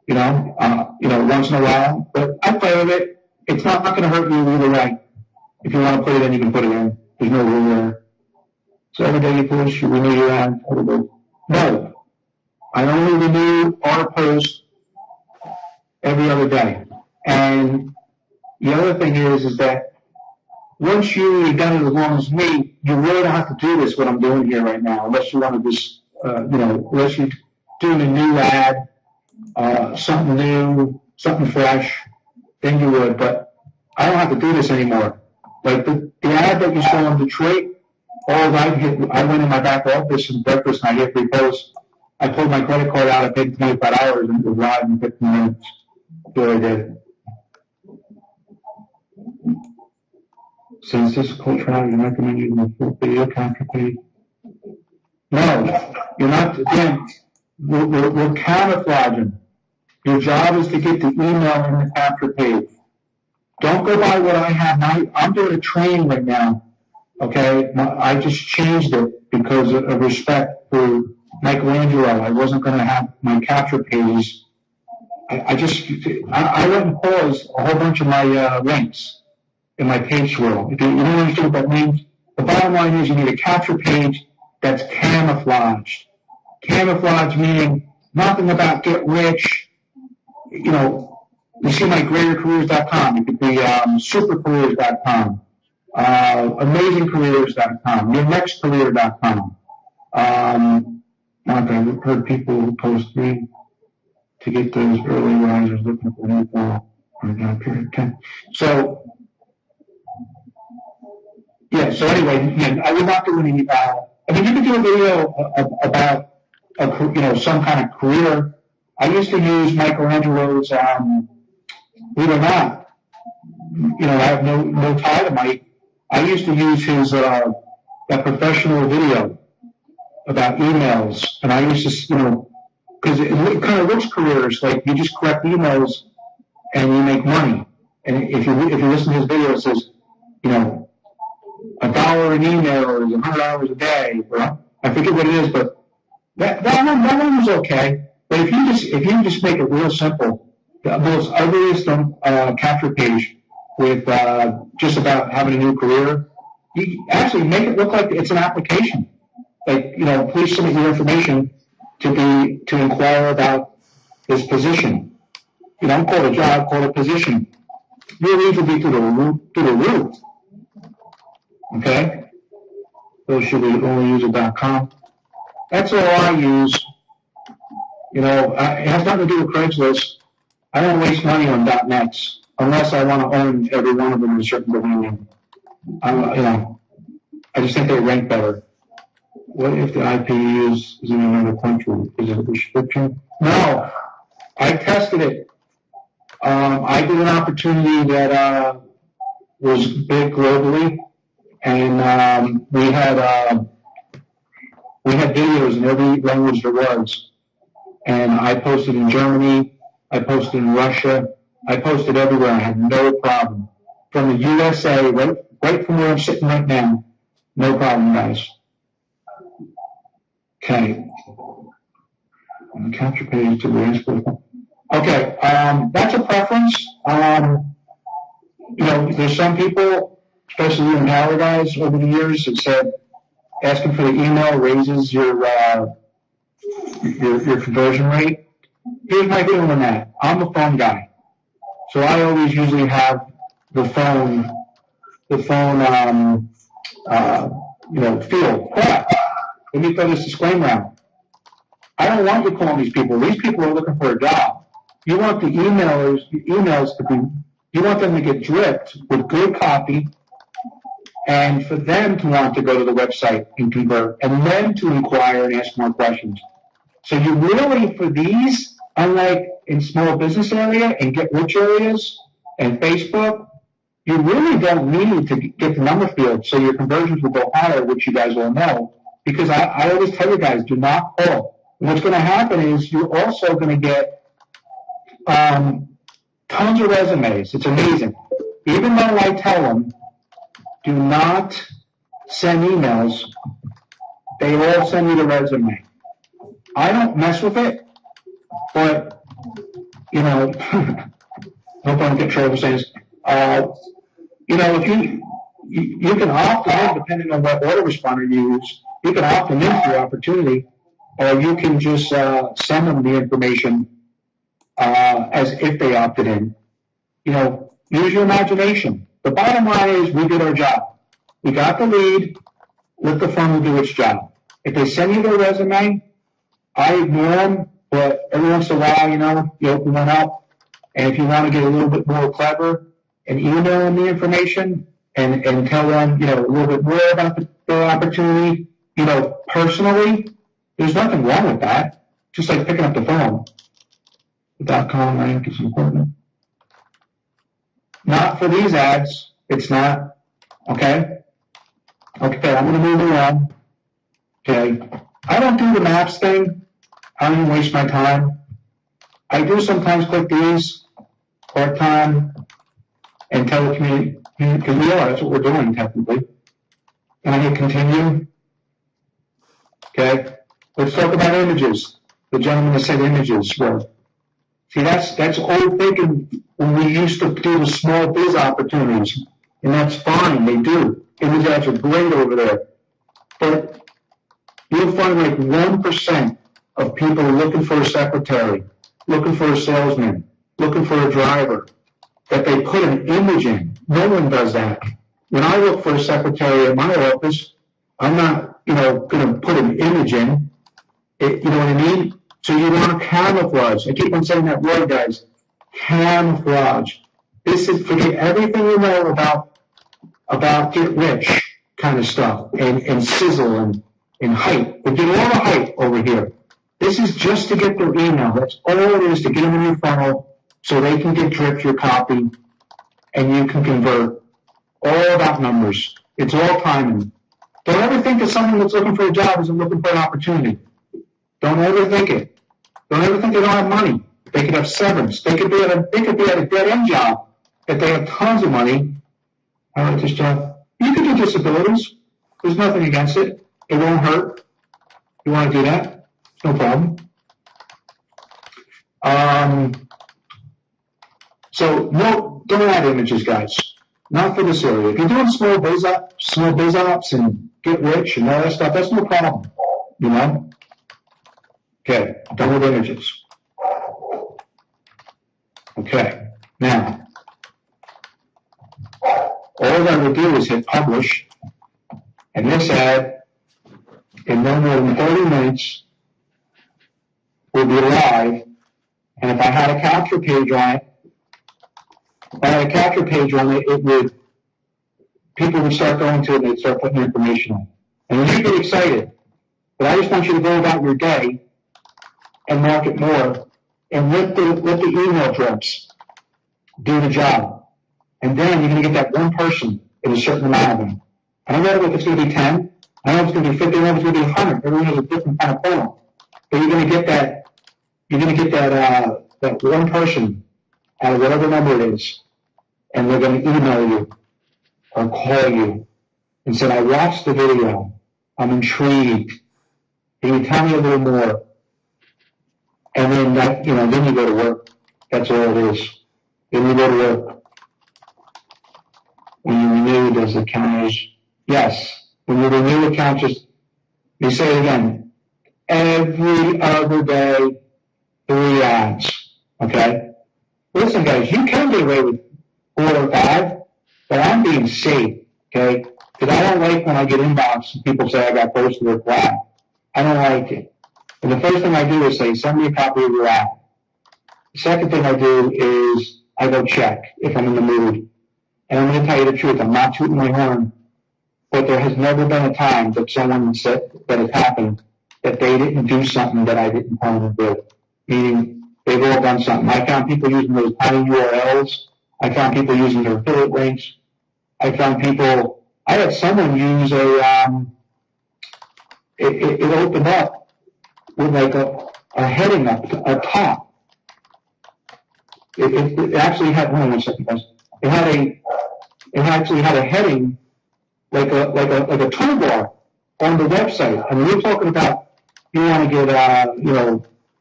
Once in a while. But I play with it. It's not going to hurt you either way. If you want to put it in, you can put it in. There's no rule there. So every day you push, you renew your ad. No, I only renew our post every other day. And the other thing is that once you've done it as long as me, you really don't have to do this, what I'm doing here right now, unless you want to just, unless you're doing a new ad, something new, something fresh, then you would. But I don't have to do this anymore. Like the ad that you saw in Detroit, I went in my back office and breakfast and I hit repost. I pulled my credit card out, I paid $25 and it was live in 15 minutes. That's what I did. Since this is culture, I recommend using the full video capture page. No, you're not. Again, we're camouflaging. Your job is to get the email in the capture page. Don't go by what I have. I'm doing a training right now. Okay, I just changed it because of respect for Michelangelo. I wasn't going to have my capture pages. I went and paused a whole bunch of my links in my page swirl. If you don't understand what that means, the bottom line is you need a capture page that's camouflaged. Camouflage meaning nothing about get rich. You see my greatercareers.com. It could be supercareers.com, amazingcareers.com, yournextcareer.com. I've heard people who post me to get those early risers looking for new ball on a down period. Okay. So anyway, I would not do any. You can do a video about some kind of career. I used to use Michelangelo's. Believe it or not, I have no tie to Mike. I used to use his that professional video about emails, and I used to, because it kind of looks careers, like you just correct emails and you make money. And if you listen to his video, it says, $1 an email is $100 a day. Or, I forget what it is, but that one was okay. But if you just make it real simple, the most ugliest capture page with just about having a new career, you actually make it look like it's an application. Like, please submit your information to inquire about this position. Don't call it a job, call it a position. Your leads will be through the roof. Okay? So should we only use .com? That's all I use. It has nothing to do with Craigslist. I don't waste money on .nets unless I want to own every one of them in a certain domain. I just think they rank better. What if the IP is in another country? Is it a restriction? No, I tested it. I did an opportunity that was big globally, and we had videos in every language there was. And I posted in Germany, I posted in Russia, I posted everywhere. I had no problem. From the USA, right from where I'm sitting right now, no problem, guys. Okay. On the capture page to the okay, that's a preference. There's some people, especially in power guys over the years, that said asking for the email raises your conversion rate. Here's my feeling on that. I'm a phone guy, so I always usually have the phone field. Crap. Let me throw this disclaimer out. I don't want you calling these people. These people are looking for a job. You want the emails to be. You want them to get dripped with good copy and for them to want to go to the website and convert, and then to inquire and ask more questions. So you really, for these, unlike in small business area and get rich areas and Facebook, you really don't need to get the number field so your conversions will go higher, which you guys all know. Because I always tell you guys, do not call. And what's going to happen is you're also going to get tons of resumes. It's amazing. Even though I tell them, do not send emails, they all send me the resume. I don't mess with it, but, you know, hope I don't get trouble saying this. You know, if you can opt in, depending on what autoresponder you use, you can opt them into your opportunity, or you can just send them the information as if they opted in. You know, use your imagination. The bottom line is we did our job. We got the lead. Let the funnel do its job. If they send you their resume, I ignore them, but every once in a while, you know, you open one up, and if you want to get a little bit more clever and email them the information and tell them, you know, a little bit more about the opportunity, you know, personally, there's nothing wrong with that. Just like picking up the phone. The .com rank is important. Not for these ads. It's not. Okay? Okay, I'm going to move along. Okay. I don't do the maps thing. I don't even waste my time. I do sometimes click these part-time and telecommunicate, because we are, that's what we're doing technically. And I hit continue. Okay. Let's talk about images. The gentleman that said images were. See, that's old thinking when we used to do the small biz opportunities. And that's fine, they do. Image ads are great over there. But you'll find like 1% of people looking for a secretary, looking for a salesman, looking for a driver, that they put an image in. No one does that. When I look for a secretary at my office, I'm not, you know, going to put an image in. You know what I mean? So you want to camouflage. I keep on saying that word, guys. Camouflage. This is, forget everything you know about get rich kind of stuff and sizzle and hype. Forget all the hype over here. This is just to get their email. That's all it is, to get them in your funnel so they can get dripped your copy and you can convert. All about numbers. It's all timing. Don't ever think that someone that's looking for a job isn't looking for an opportunity. Don't ever think it. Don't ever think they don't have money. They could have severance. They could be at a dead-end job if they have tons of money. I like this job. You can do disabilities. There's nothing against it. It won't hurt. You want to do that? No problem. So no, don't add images, guys. Not for this area. If you're doing small biz ops and get rich and all that stuff, that's no problem. You know? Okay, done with images. Okay, now, all that would do is hit publish, and this ad, in no more than 30 minutes, will be live, and if I had a capture page on it, it would, people would start going to it and they'd start putting information on. And then you get excited. But I just want you to go about your day and market more and let the email drips do the job. And then you're going to get that one person in a certain amount of them. I don't know if it's going to be 10. I don't know if it's going to be 50. I don't know if it's going to be 100. Everyone has a different kind of funnel. But you're going to get that one person out of whatever number it is, and they're going to email you or call you and say, I watched the video. I'm intrigued. Can you tell me a little more? And then then you go to work. That's all it is. Then you go to work. When you renew, does the counters? Yes. When you renew accounts, just, you say it again, every other day, 3 ads. Okay? Listen, guys, you can get away with 4 or 5, but I'm being safe, okay? Because I don't like when I get inbox and people say I got posted or flat. I don't like it. And the first thing I do is say, send me a copy of your ad. The second thing I do is I go check if I'm in the mood. And I'm going to tell you the truth. I'm not tooting my horn. but there has never been a time that someone said that has happened that they didn't do something that I didn't tell them to do. Meaning, they've all done something. I found people using those tiny URLs. I found people using their affiliate links. I had someone use it opened up with like a heading up top. It actually had, hold on one second, guys. It actually had a heading like a toolbar on the website. I mean, we're talking about you want to get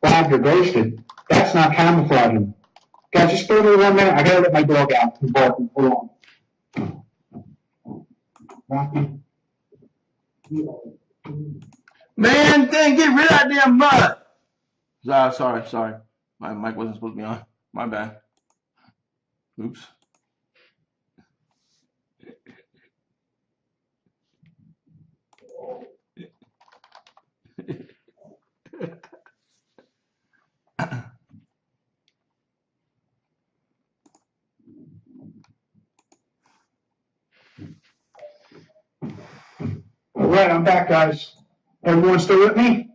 flagged or ghosted. That's not camouflaging. Guys, just bear with me 1 minute. I gotta let my dog out. He's barking. Hold on. Man, dang, get rid of that damn mud. Sorry. My mic wasn't supposed to be on. My bad. Oops. All right, I'm back, guys. Everyone still with me?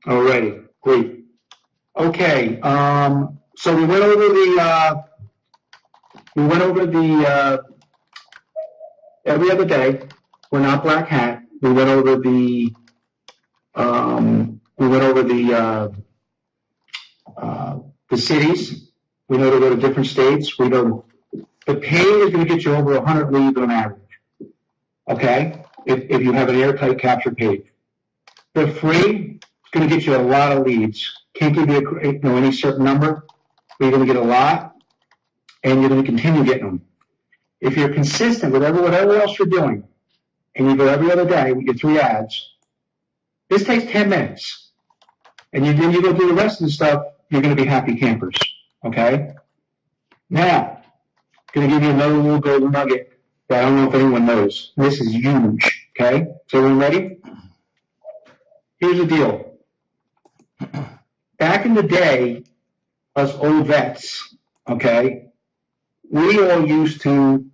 Alrighty, great. Okay, so we went over the every other day. We're not black hat. We went over the cities. We know to go to different states. We know the paid is going to get you over 100 leads on average. Okay, if you have an airtight capture page. The free is going to get you a lot of leads. Can't give you any certain number, but you're going to get a lot, and you're going to continue getting them. If you're consistent with whatever else you're doing, and you go every other day with your 3 ads, this takes 10 minutes. And then you go do the rest of the stuff, you're going to be happy campers. Okay? Now, going to give you another little golden nugget that I don't know if anyone knows. This is huge. Okay? So everyone ready? Here's the deal. Back in the day, us old vets, okay, we all used to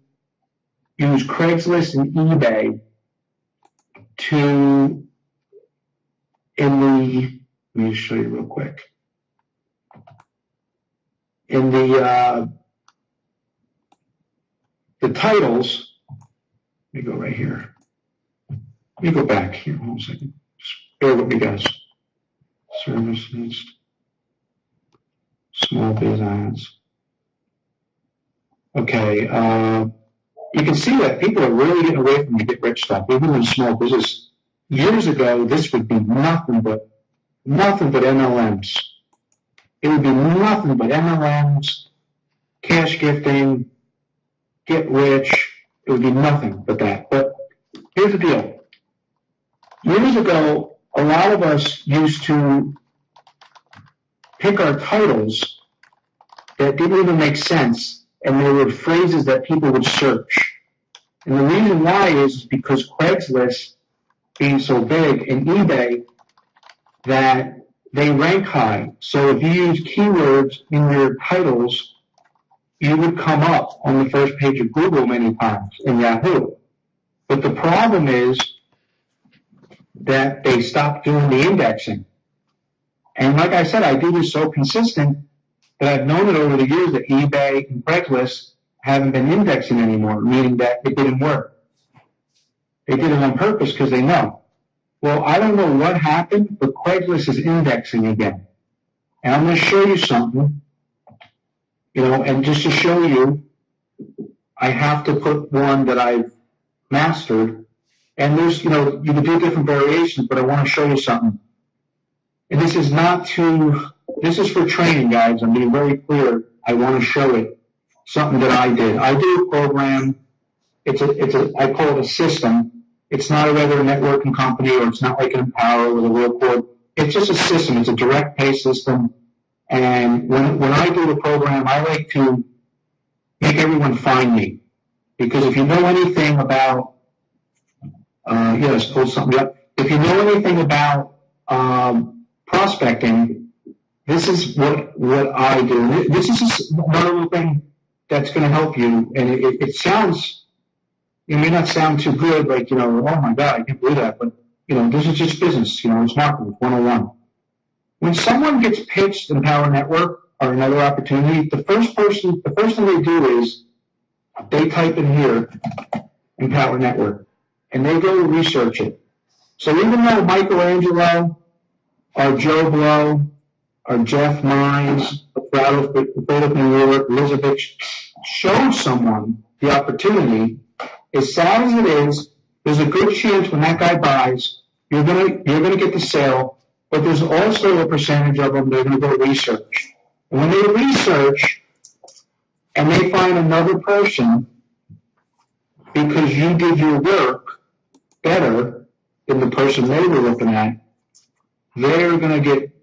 use Craigslist and eBay let me show you real quick. In the titles, let me go right here. Let me go back here. Hold on a second. Just bear with me, guys. Services, small biz ads. Okay, you can see that people are really getting away from the get rich stuff, even in small business. Years ago, this would be nothing but MLMs. It would be nothing but MLMs, cash gifting, get rich. It would be nothing but that. But here's the deal. Years ago, a lot of us used to pick our titles that didn't even make sense, and they were phrases that people would search. And the reason why is because Craigslist, being so big, and eBay, that they rank high. So if you use keywords in your titles, you would come up on the first page of Google many times in Yahoo. But the problem is that they stopped doing the indexing. And like I said, I do this so consistent that I've known it over the years that eBay and Craigslist haven't been indexing anymore, meaning that it didn't work. They did it on purpose because they know. Well, I don't know what happened, but Craigslist is indexing again. And I'm going to show you something, and just to show you, I have to put one that I've mastered. And there's, you can do different variations, but I want to show you something. And this is this is for training, guys. I'm being very clear. I want to show it. Something that I did. I do a program. I call it a system. It's not a regular networking company, or it's not like an Empower with a real cord. It's just a system. It's a direct pay system. And when I do the program, I like to make everyone find me. Because if you know anything about, pull something up. If you know anything about prospecting, this is what I do. This is just another little thing that's going to help you. And it sounds, it may not sound too good, like, oh my God, I can't believe that. But, this is just business, it's marketing, 101. When someone gets pitched in Power Network or another opportunity, the first thing they do is they type in here in Power Network and they go research it. So even though Michelangelo or Joe Blow or Jeff Mines, Philip New York, Elizabeth showed someone the opportunity, as sad as it is, there's a good chance when that guy buys, you're gonna get the sale, but there's also a percentage of them that are gonna go research. And when they research and they find another person because you did your work better than the person they were looking at, they're gonna get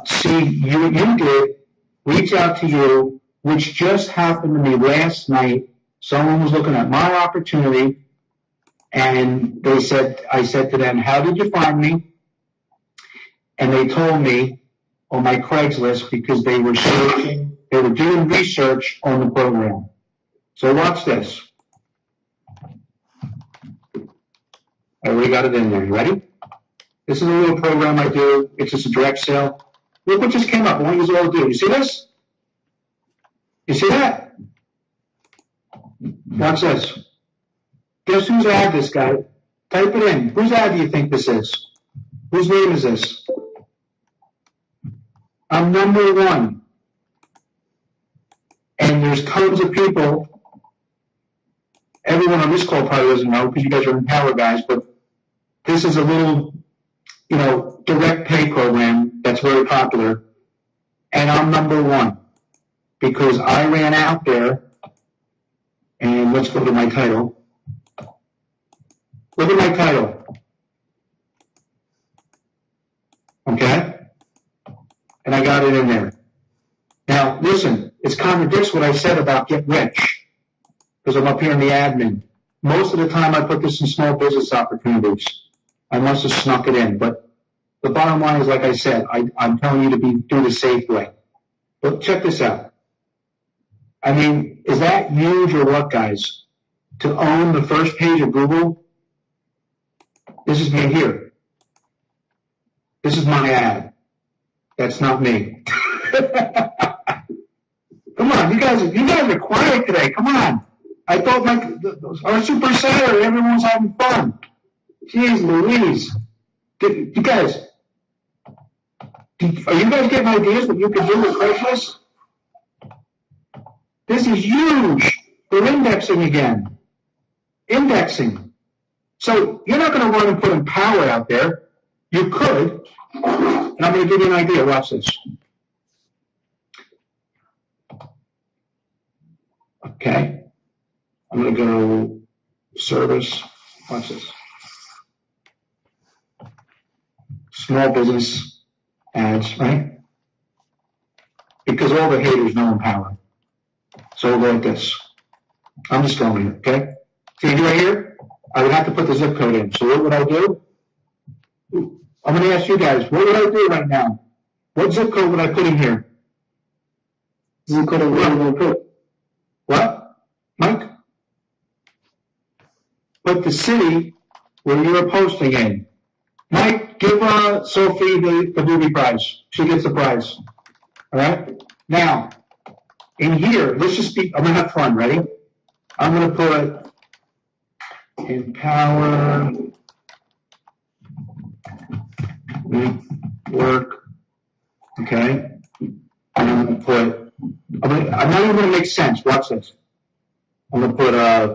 see you did, reach out to you, which just happened to me last night. Someone was looking at my opportunity, and I said to them, how did you find me? And they told me on my Craigslist because they were searching, they were doing research on the program. So watch this. I already got it in there. You ready? This is a little program I do. It's just a direct sale. Look what just came up. I want you all to do. You see this? You see that? Watch this. Guess whose ad this guy? Type it in. Whose ad do you think this is? Whose name is this? I'm number one. And there's tons of people. Everyone on this call probably doesn't know because you guys are Empower guys, but this is a little, direct pay program that's very popular. And I'm number one because I ran out there, and let's go to my title. Look at my title. Okay? And I got it in there. Now, listen, it contradicts what I said about get rich because I'm up here in the admin. Most of the time I put this in small business opportunities. I must have snuck it in, but the bottom line is, like I said, I'm telling you to do the safe way. But check this out. I mean, is that huge or what, guys? To own the first page of Google? This is me here. This is my ad. That's not me. Come on, you guys are quiet today. Come on. I thought our Super Saturday, everyone's having fun. Jeez Louise. You guys, are you guys getting ideas what you can do with Craigslist? This is huge. They're indexing again. Indexing. So you're not going to run and put Empower out there. You could. And I'm going to give you an idea. Watch this. Okay. I'm going to go service. Watch this. Small business ads, right? Because all the haters know Empower. So we'll go like this. I'm just going here, okay? See right here? I would have to put the zip code in. So what would I do? I'm going to ask you guys, what would I do right now? What zip code would I put in here? Zip code I'm going to put. What? Mike? Put the city where you're posting in. Mike, give Sophie the booby prize. She gets the prize. All right? Now, in here, let's just be, I'm going to have fun. Ready? I'm going to put Empower Work. Okay? I'm going to put, I'm not even going to make sense. Watch this. I'm going to put, I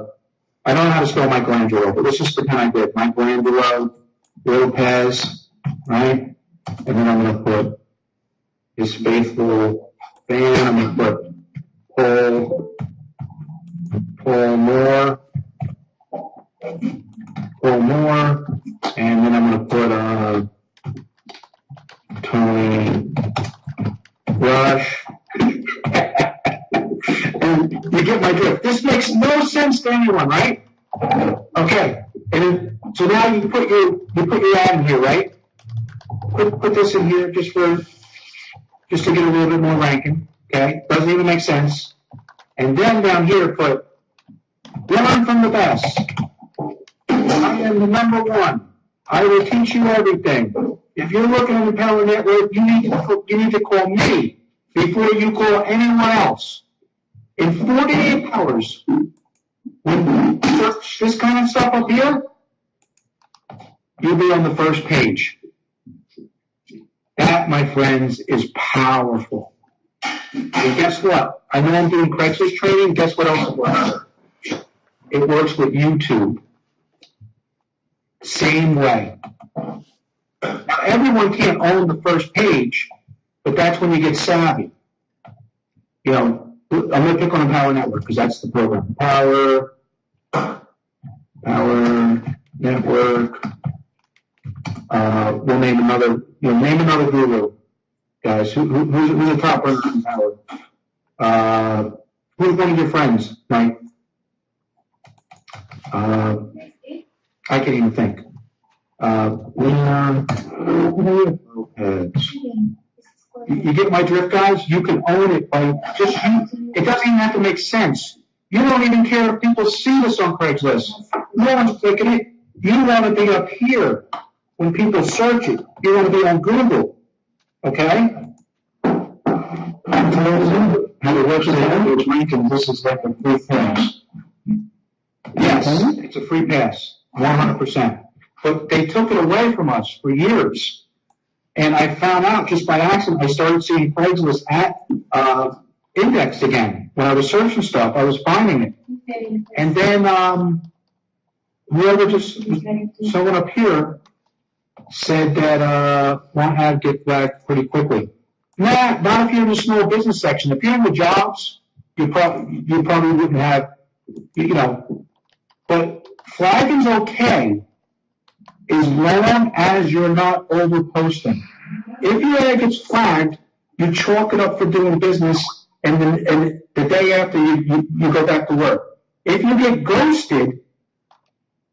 don't know how to spell Michelangelo, but let's just pretend I did. Michelangelo Lopez, right? And then I'm going to put his faithful fan. I'm going to put Paul Moore, and then I'm going to put Tony Rush. And you get my drift. This makes no sense to anyone, right? Okay. And then, so now you put your ad in here, right? Put this in here just for just to get a little bit more ranking. Okay, doesn't even make sense. And then down here, put learn from the best. I am the number one. I will teach you everything. If you're looking at the Power Network, you need to call me before you call anyone else. In 48 hours, when you search this kind of stuff up here, you'll be on the first page. That, my friends, is powerful. And guess what? I know I'm doing Craigslist training. Guess what else it works? It works with YouTube. Same way. Now, everyone can't own the first page, but that's when you get savvy. You know, I'm going to pick on the Power Network because that's the program. Power Network. We'll name another. Name another guru, guys. Who's the top runner in Power? Who's one of your friends, Mike? I can't even think. Leon Lopez. You get my drift, guys? You can own it by just you. It doesn't even have to make sense. You don't even care if people see this on Craigslist. No one's clicking it. You want to be up here when people search it. You want to be on Google. Okay? How it works is it's ranking. This is like a free pass. Yes, it's a free pass. 100%. But they took it away from us for years. And I found out just by accident, I started seeing Craigslist at indexed again. When I was searching stuff, I was finding it. And then someone up here said that won't have get flagged pretty quickly. Nah, not if you're in the small business section. If you're in the jobs, you probably wouldn't have, But flagging's okay as long as you're not over posting. If your ad gets flagged, you chalk it up for doing business, and the day after you go back to work. If you get ghosted,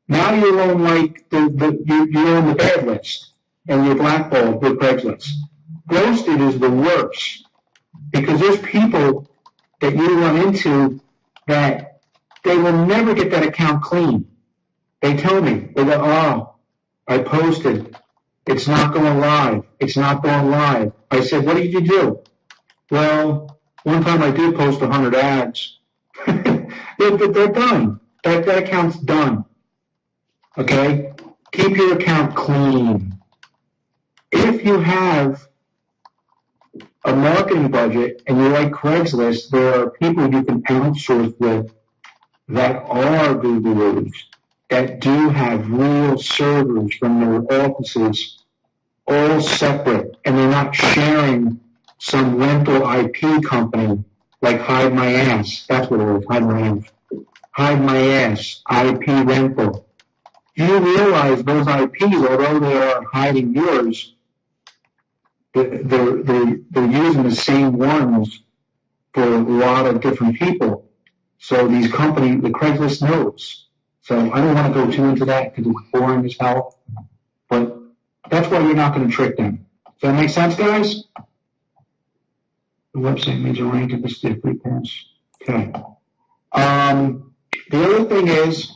now you're on you're on the bad list, and you're blackballed with Craigslist. Ghosted is the worst because there's people that you run into that they will never get that account clean. They tell me, they go, "Oh, I posted. It's not going live. It's not going live." I said, "What did you do?" "Well, one time I did post 100 ads." They're done. That account's done. Okay? Keep your account clean. If you have a marketing budget and you like Craigslist, there are people you can outsource with that are gurus, that do have real servers from their offices, all separate, and they're not sharing some rental IP company like Hide My Ass. That's what it is, Hide My Ass. Hide My Ass, IP rental. Do you realize those IPs, although they are hiding yours, they're using the same ones for a lot of different people. So these companies, the Craigslist knows. So I don't want to go too into that because it's boring as hell. But that's why you're not going to trick them. Does that make sense, guys? The website major rank of this free pass. Okay. The other thing is,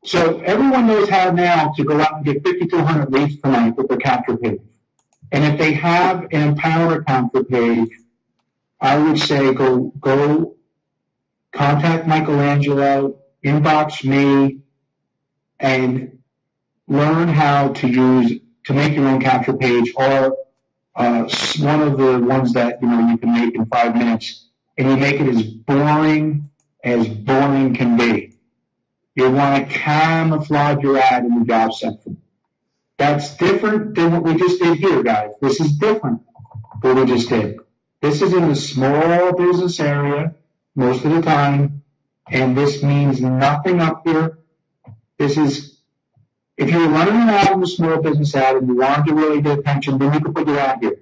so everyone knows how now to go out and get 5,200 leads tonight with their capture page. And if they have an Empower capture page, I would say go contact Michelangelo, inbox me, and learn how to make your own capture page, or one of the ones that you can make in 5 minutes, and you make it as boring can be. You want to camouflage your ad in the job section. That's different than what we just did here, guys. This is different than what we just did. This is in the small business area most of the time, and this means nothing up here. This is, if you're running an ad in the small business ad and you want to really get attention, then you can put your ad here,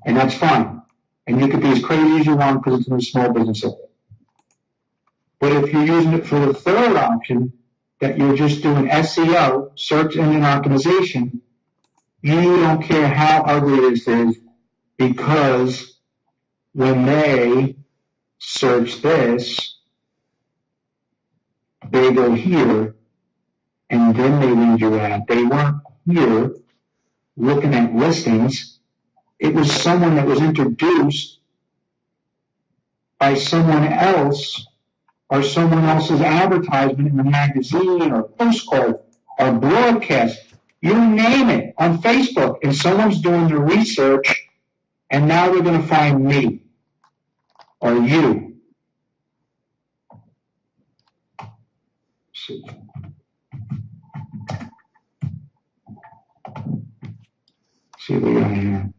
and that's fine. And you can be as crazy as you want because it's in the small business area. But if you're using it for the third option, that you're just doing SEO, search engine optimization, you don't care how ugly this is, because when they search this, they go here, and then they read your ad. They weren't here looking at listings. It was someone that was introduced by someone else or someone else's advertisement in a magazine or postcard or broadcast. You name it, on Facebook, and someone's doing the research, and now they're going to find me or you. See what we got here.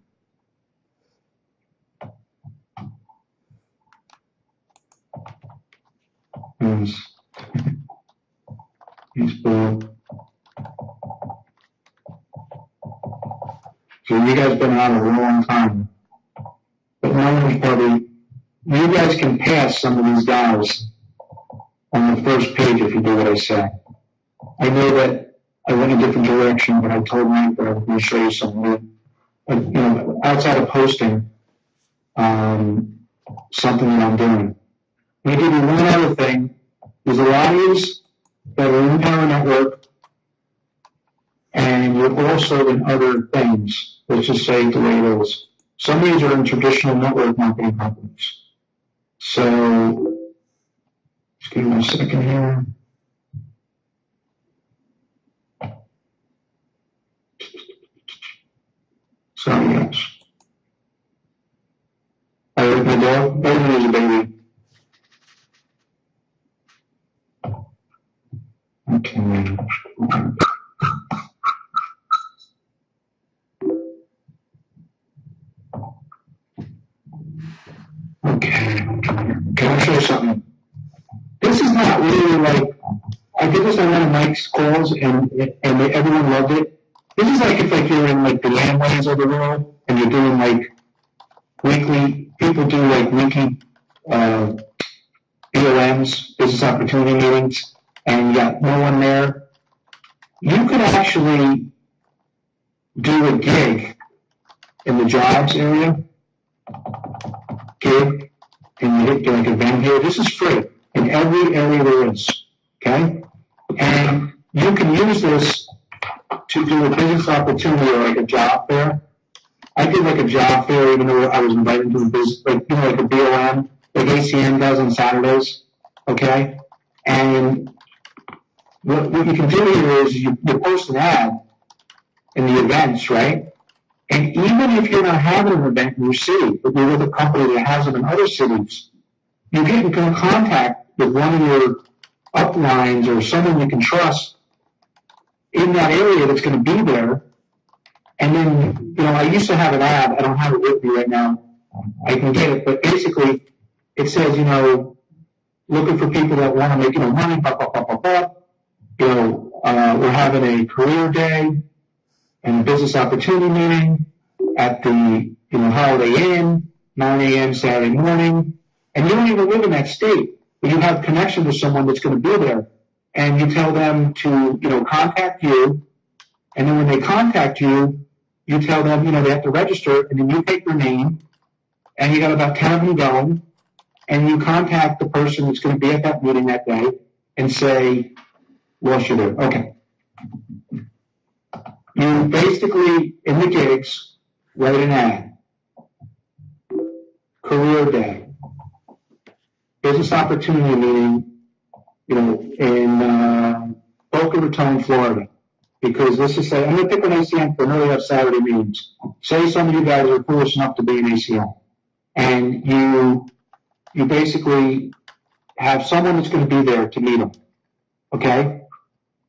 He's blue. So you guys been on a long time, but no one's probably. You guys can pass some of these guys on the first page if you do what I say. I know that I went a different direction, but I told Mike that I'm going to show you something. Outside of posting, something that I'm doing. I'm going to give you one other thing. There's a lot of these that are in Power Network, and you're also in other things. Let's just say the way it is. Some of these are in traditional network marketing companies. So, just give me a second here. Sorry, guys. I heard my dog. Everybody's a baby. Okay. Can I show you something? This is not really like, I did this on one of Mike's calls and everyone loved it. This is like if you're in like the landways of the world and you're doing like weekly, people do like weekly BOMs, business opportunity meetings, and you got no one there. You could actually do a gig in the jobs area, gig, and you do like a event here. This is free in every area there is, okay? And you can use this to do a business opportunity or like a job fair. I did like a job fair even though I was invited to a business, like a BOM, like ACN does on Saturdays, okay? And what you can do here is you post an ad in the events, right? And even if you're not having an event in your city, but you're with a company that has them in other cities, you get in contact with one of your uplines or someone you can trust in that area that's going to be there. And then, I used to have an ad. I don't have it with me right now. I can get it. But basically, it says, looking for people that want to make, money, blah, blah, blah, blah, blah. We're having a career day and a business opportunity meeting at the, Holiday Inn, 9 a.m. Saturday morning. And you don't even live in that state, but you have connection with someone that's going to be there. And you tell them to, contact you. And then when they contact you, you tell them, they have to register, and then you take their name, and you got about 10 of them going, and you contact the person that's going to be at that meeting that day and say, what should I do? Okay. You basically, in the gigs, write an ad. Career day. Business opportunity meeting, in Boca Raton, Florida. Because let's just say, I'm going to pick an ACN for early Saturday meetings. Say some of you guys are foolish enough to be an ACN. And you basically have someone that's going to be there to meet them. Okay?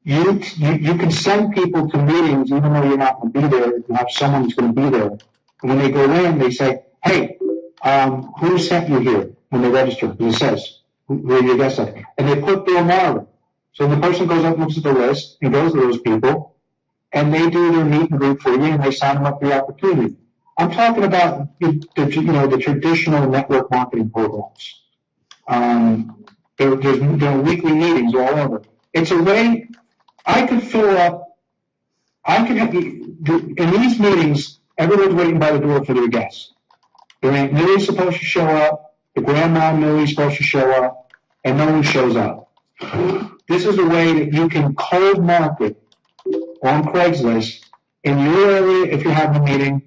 You can send people to meetings even though you're not going to be there. You have someone that's going to be there. And when they go in, they say, hey, who sent you here when they register? Because it says, who are your guests? And they put their name. So the person goes up and looks at the list and goes to those people, and they do their meet and greet for you, and they sign them up for the opportunity. I'm talking about the traditional network marketing programs. There are weekly meetings all over. It's a way I could fill up. I could have in these meetings. Everyone's waiting by the door for their guests. Your Aunt Millie's supposed to show up, the grandma Millie's supposed to show up, and no one shows up. This is a way that you can cold market on Craigslist in your area if you're having a meeting,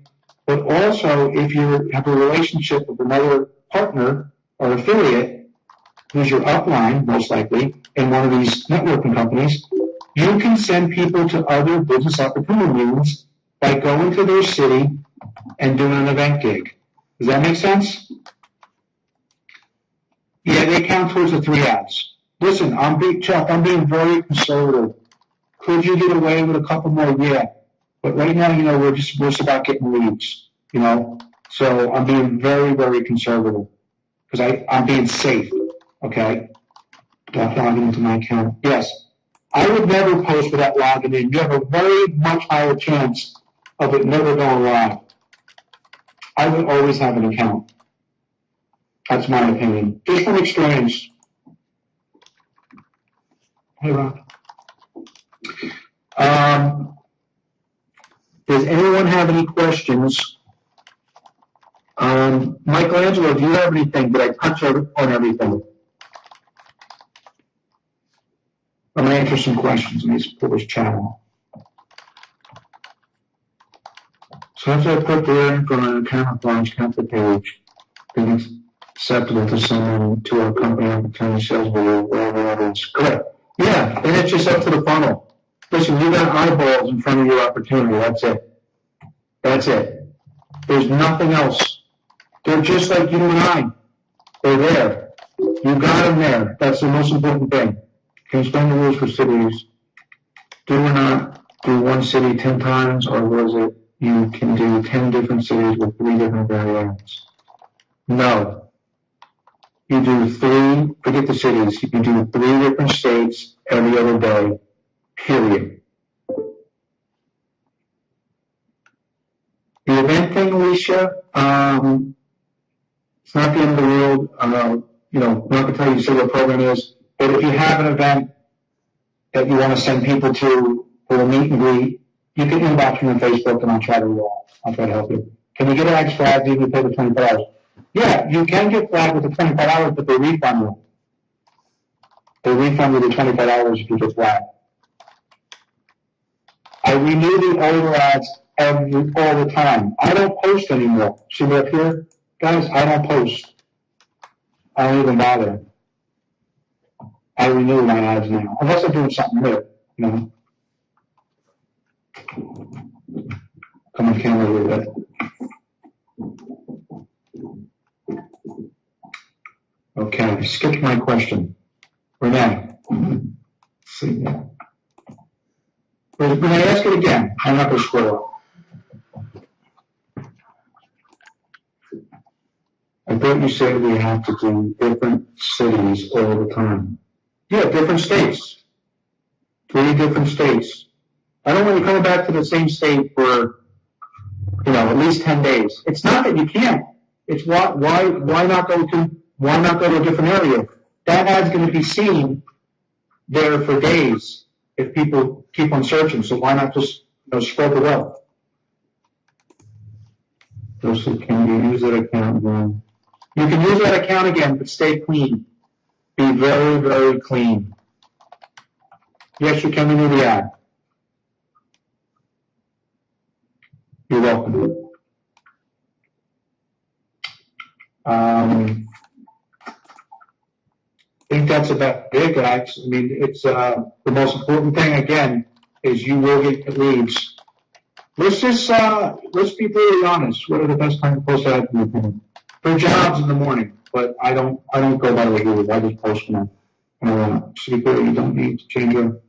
but also if you have a relationship with another partner or affiliate who's your upline, most likely, in one of these networking companies, you can send people to other business opportunity meetings by going to their city and doing an event gig. Does that make sense? Yeah, they count towards the 3 ads. Listen, Chuck, I'm being very conservative. Could you get away with a couple more? Yeah. But right now, we're just about getting leads, So I'm being very, very conservative because I'm being safe, okay? Logging into my account. Yes. I would never post without logging in. You have a very much higher chance of it never going live. I would always have an account. That's my opinion. Just from experience. Hey, Ron. Does anyone have any questions? Michelangelo, do you have anything? Did I touch on everything? I'm going to answer some questions in this channel. So after I put the info on the camera launch count the page, then it's acceptable to someone to our company opportunity sales video, wherever that is. Correct. Yeah, then it's just up to the funnel. Listen, you got eyeballs in front of your opportunity. That's it. That's it. There's nothing else. They're just like you and I. They're there. You got them there. That's the most important thing. Can you explain the rules for cities? Do or not do one city 10 times, or was it you can do 10 different cities with 3 different variants? No. You do 3, forget the cities, you do 3 different states every other day, period. The event thing, Alicia, it's not the end of the world. I'm not going to tell you what program is, but if you have an event that you want to send people to for a meet and greet, you can inbox me on Facebook and I'll try to help you. Can you get ads flagged even if you pay the 24 hours? Yeah, you can get flagged with the 24 hours, but they refund you. They refund you the 24 hours if you get flagged. I renew the older ads all the time. I don't post anymore. See me up here? Guys, I don't post. I don't even bother. I renew my ads now. Unless I'm doing something new, Come on camera a little bit. Okay, skip my question. Renee. Let's see. Renee, ask it again. I'm not going to scroll up. I thought you said we have to do different cities all the time. Yeah, different states. 3 different states. I don't want you coming back to the same state for, at least 10 days. It's not that you can't. It's why not go to a different area? That ad's going to be seen there for days if people keep on searching. So why not just spread the wealth? Joseph, can you use that account again? You can use that account again, but stay clean. Be very, very clean. Yes, you can renew the ad. You're welcome. I think that's about it, guys. I mean, it's the most important thing, again, is you will get leads. Let's be brutally honest. What are the best time to post ads in your opinion? For jobs in the morning, but I don't go by the rules. I just post them. Secret, you don't need to change your.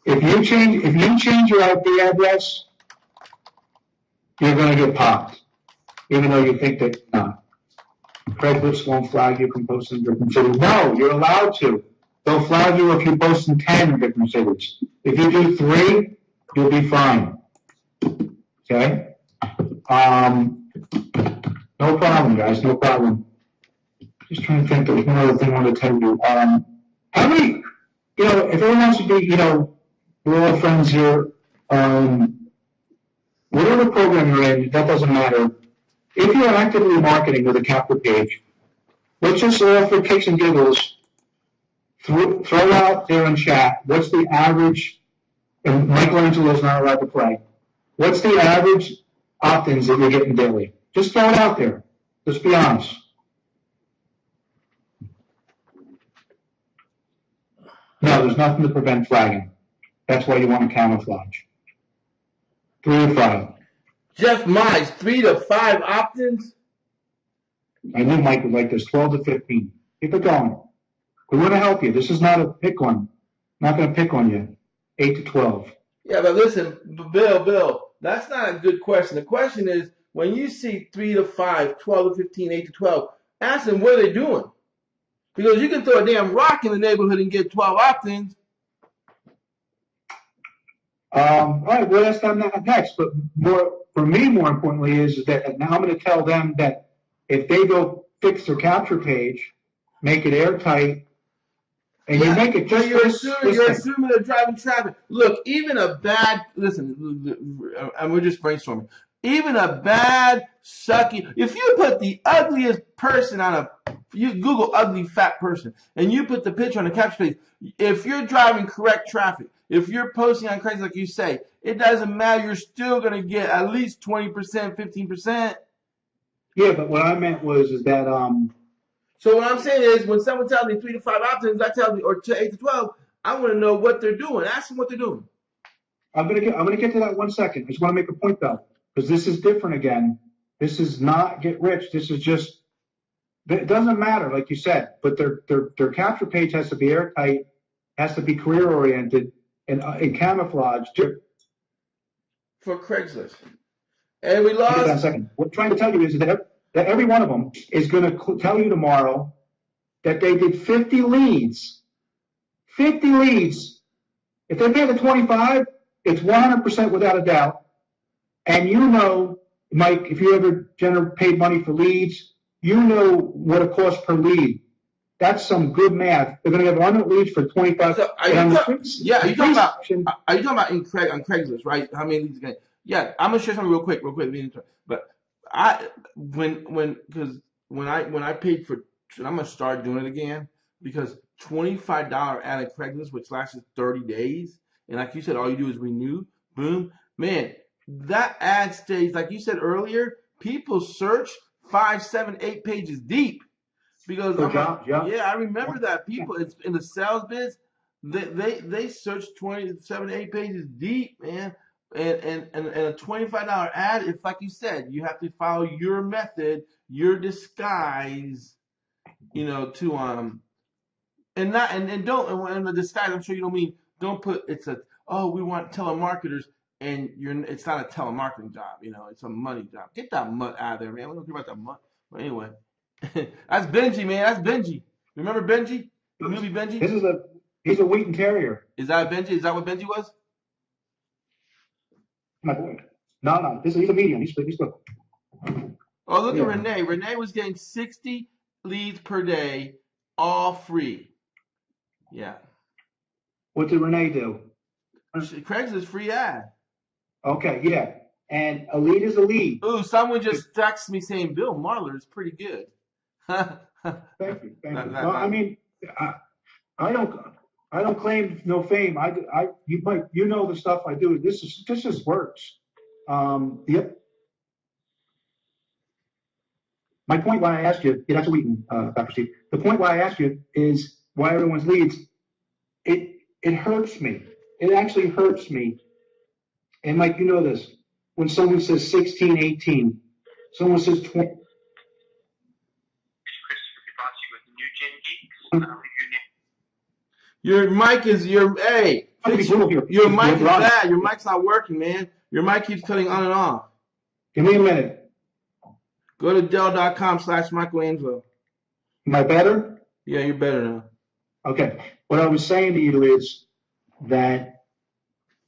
If you change your IP address, you're going to get popped, even though you think that not. Craigslist won't flag you from posting in different cities. No, you're allowed to. They'll flag you if you post in 10 different cities. If you do 3, you'll be fine. Okay? No problem, guys. No problem. Just trying to think. There was one other thing I wanted to tell you. How many, if everyone wants to be, we're all friends here. Whatever program you're in, that doesn't matter. if you're actively marketing with a capture page, let's just all for kicks and giggles throw out there in chat, what's the average, and Michelangelo's not allowed to play, what's the average opt-ins that you're getting daily? Just throw it out there. Let's be honest. No, there's nothing to prevent flagging. That's why you want to camouflage. 3 to 5. Jeff Mize, 3 to 5 opt-ins? I knew Mike would like this. 12 to 15. Keep it going. We want to help you. This is not a pick on. I'm not going to pick on you. 8 to 12. Yeah, but listen, Bill, that's not a good question. The question is, when you see 3 to 5, 12 to 15, 8 to 12, ask them what are they doing. Because you can throw a damn rock in the neighborhood and get 12 opt-ins. All right, well, that's not next. But for me, more importantly, is that now I'm going to tell them that if they go fix their capture page, make it airtight, and you make it just. You're assuming they're driving traffic. Look, even a bad and we're just brainstorming. Even a bad, sucky. If you put the ugliest person on you Google ugly fat person, and you put the picture on the capture page, if you're driving correct traffic, if you're posting on Craigslist like you say, it doesn't matter. You're still gonna get at least 20%, 15%. Yeah, but what I meant was that. So what I'm saying is, when someone tells me 3 to 5 opt-ins, I tell me, or 8 to 12, I want to know what they're doing. Ask them what they're doing. I'm gonna get to that 1 second. I just want to make a point though, because this is different again. This is not get rich. This is just. It doesn't matter, like you said, but their capture page has to be airtight, has to be career oriented, and camouflaged. For Craigslist, and we lost. Hold on a second. What I'm trying to tell you is that every one of them is going to tell you tomorrow that they did 50 leads. 50 leads. If they pay the 25, it's 100% without a doubt. And you know, Mike, if you ever paid money for leads, you know what it costs per lead. That's some good math. They're going to get 100 leads for 25. So are you talking about on Craigslist, right? How many leads? Yeah, I'm gonna share something real quick. But when I paid for, and I'm gonna start doing it again, because $25 ad at Craigslist, which lasts 30 days, and like you said, all you do is renew. Boom, man, that ad stays, like you said earlier. People search 5, 7, 8 pages deep, because I remember that people it's in the sales biz, they search 27, 8 pages deep, man. And a $25 ad, it's like you said, you have to follow your method, your disguise, to and the disguise. I'm sure you don't mean don't put we want telemarketers, and it's not a telemarketing job, it's a money job. Get that mutt out of there, man. We don't care about that mutt. But anyway, that's Benji, man. That's Benji. Remember Benji? The movie Benji? He's a Wheaton Terrier. Is that Benji? Is that what Benji was? My boy. No. He's a medium. He's good. Oh, look at Renee. Renee was getting 60 leads per day, all free. Yeah. What did Renee do? Craigslist free ad. Okay, yeah. And a lead is a lead. Ooh, someone just texted me saying Bill Marler is pretty good. Thank you. No, I mean, I don't claim no fame. You know the stuff I do. This just works. Yep. My point why I asked you, that's a Wheaton, Dr. Steve. The point why I asked you is why everyone's leads. It hurts me. It actually hurts me. And Mike, you know this. When someone says 16, 18, someone says 20. Your mic is your mic is bad. Your mic's not working, man. Your mic keeps cutting on and off. Give me a minute. Go to Dell.com/Michelangelo. Am I better? Yeah, you're better now. Okay. What I was saying to you is that,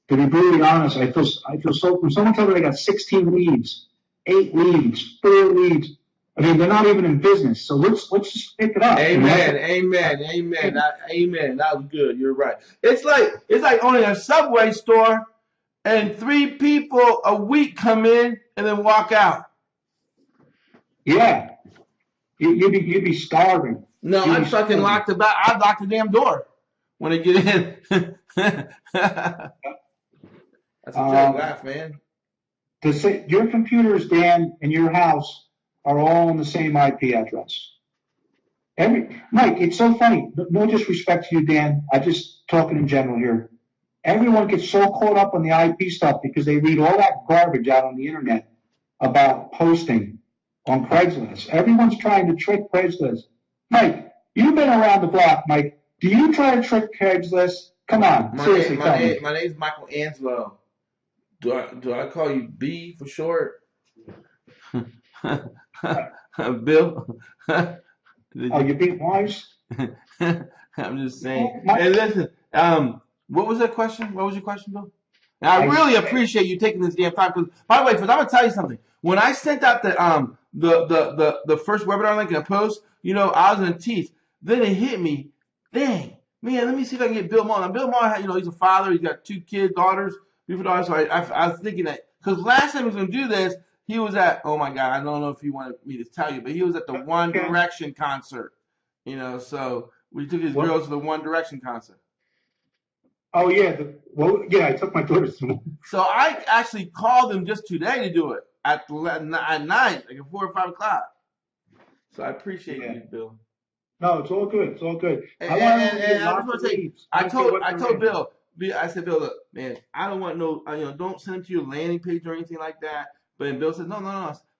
to be brutally honest, I feel so. When someone tells me they got 16 leads, 8 leads, 4 leads, I mean, they're not even in business. So let's just pick it up. Amen. That was good. You're right. It's like owning a Subway store, and 3 people a week come in and then walk out. Yeah, you'd be starving. No, You'd I'd be fucking starving. lock the back. I'd lock the damn door when they get in. That's a joke. Laugh, man. Your computers, Dan, and your house are all on the same IP address. Mike, it's so funny. No disrespect to you, Dan. I'm just talking in general here. Everyone gets so caught up on the IP stuff because they read all that garbage out on the internet about posting on Craigslist. Everyone's trying to trick Craigslist. Mike, you've been around the block, Mike. Do you try to trick Craigslist? Come on, seriously, tell me. My name's Michael Angelo. Do I call you B for short? Bill? Oh, you're being wise? I'm just saying. Mike, Hey, listen. What was that question? What was your question, Bill? And I really appreciate you taking this damn time. Because, by the way, I'm gonna tell you something. When I sent out the first webinar link in a post, I was in teeth. Then it hit me. Dang, man, let me see if I can get Bill Maher. Now, Bill Maher, he's a father. He's got 2 kids, beautiful daughters. So I was thinking that because last time he was gonna do this, he was at. Oh my God, I don't know if you wanted me to tell you, but he was at the One Direction concert. So we took his girls to the One Direction concert. Oh yeah, I took my daughters to. So I actually called him just today to do it at night, like at 4 or 5 o'clock. So I appreciate you, Bill. No, it's all good. It's all good. And I just want to say, I told Bill, I said, Bill, look, man, I don't want don't send them to your landing page or anything like that. But Bill said, no.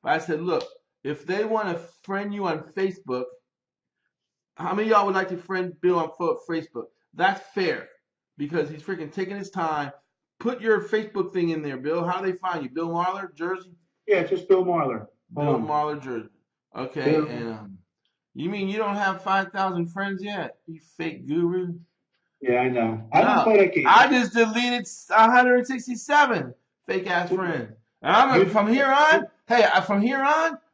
But I said, look, if they want to friend you on Facebook, how many of y'all would like to friend Bill on Facebook? That's fair. Because he's freaking taking his time. Put your Facebook thing in there, Bill. How do they find you? Bill Marler, Jersey? Yeah, just Bill Marler. Bill Marler, Jersey. Okay, Bill. And you mean you don't have 5,000 friends yet? You fake guru. Yeah, I know. I don't play that game. I just deleted 167 fake ass friends. And from here on,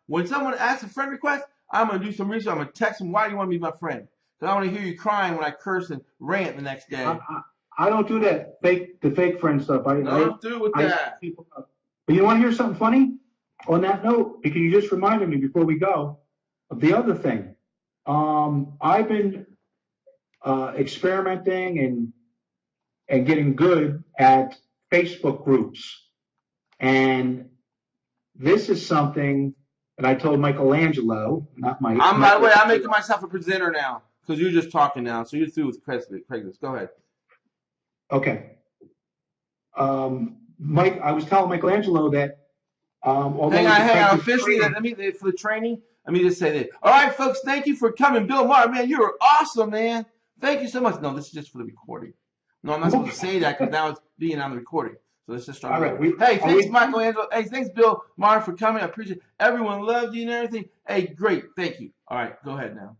when someone asks a friend request, I'm gonna do some research. I'm gonna text them, why do you want to be my friend? Because I want to hear you crying when I curse and rant the next day. I don't do that the fake friend stuff. I'm through with that. But you want to hear something funny? On that note, because you just reminded me before we go of the other thing. I've been experimenting and getting good at Facebook groups. And this is something that I told Michelangelo, not Mike. By the way, I'm making myself a presenter now because you're just talking now. So you're through with Craigslist. Go ahead. Okay. Mike, I was telling Michelangelo that hang on. Officially, for the training, let me just say this. All right, folks, thank you for coming. Bill Maher, man, you were awesome, man. Thank you so much. No, this is just for the recording. No, I'm not supposed to say that because now it's being on the recording. So let's just start. All right. Hey, thanks, Michelangelo. Hey, thanks, Bill Maher, for coming. I appreciate it. Everyone loved you and everything. Hey, great. Thank you. All right, go ahead now.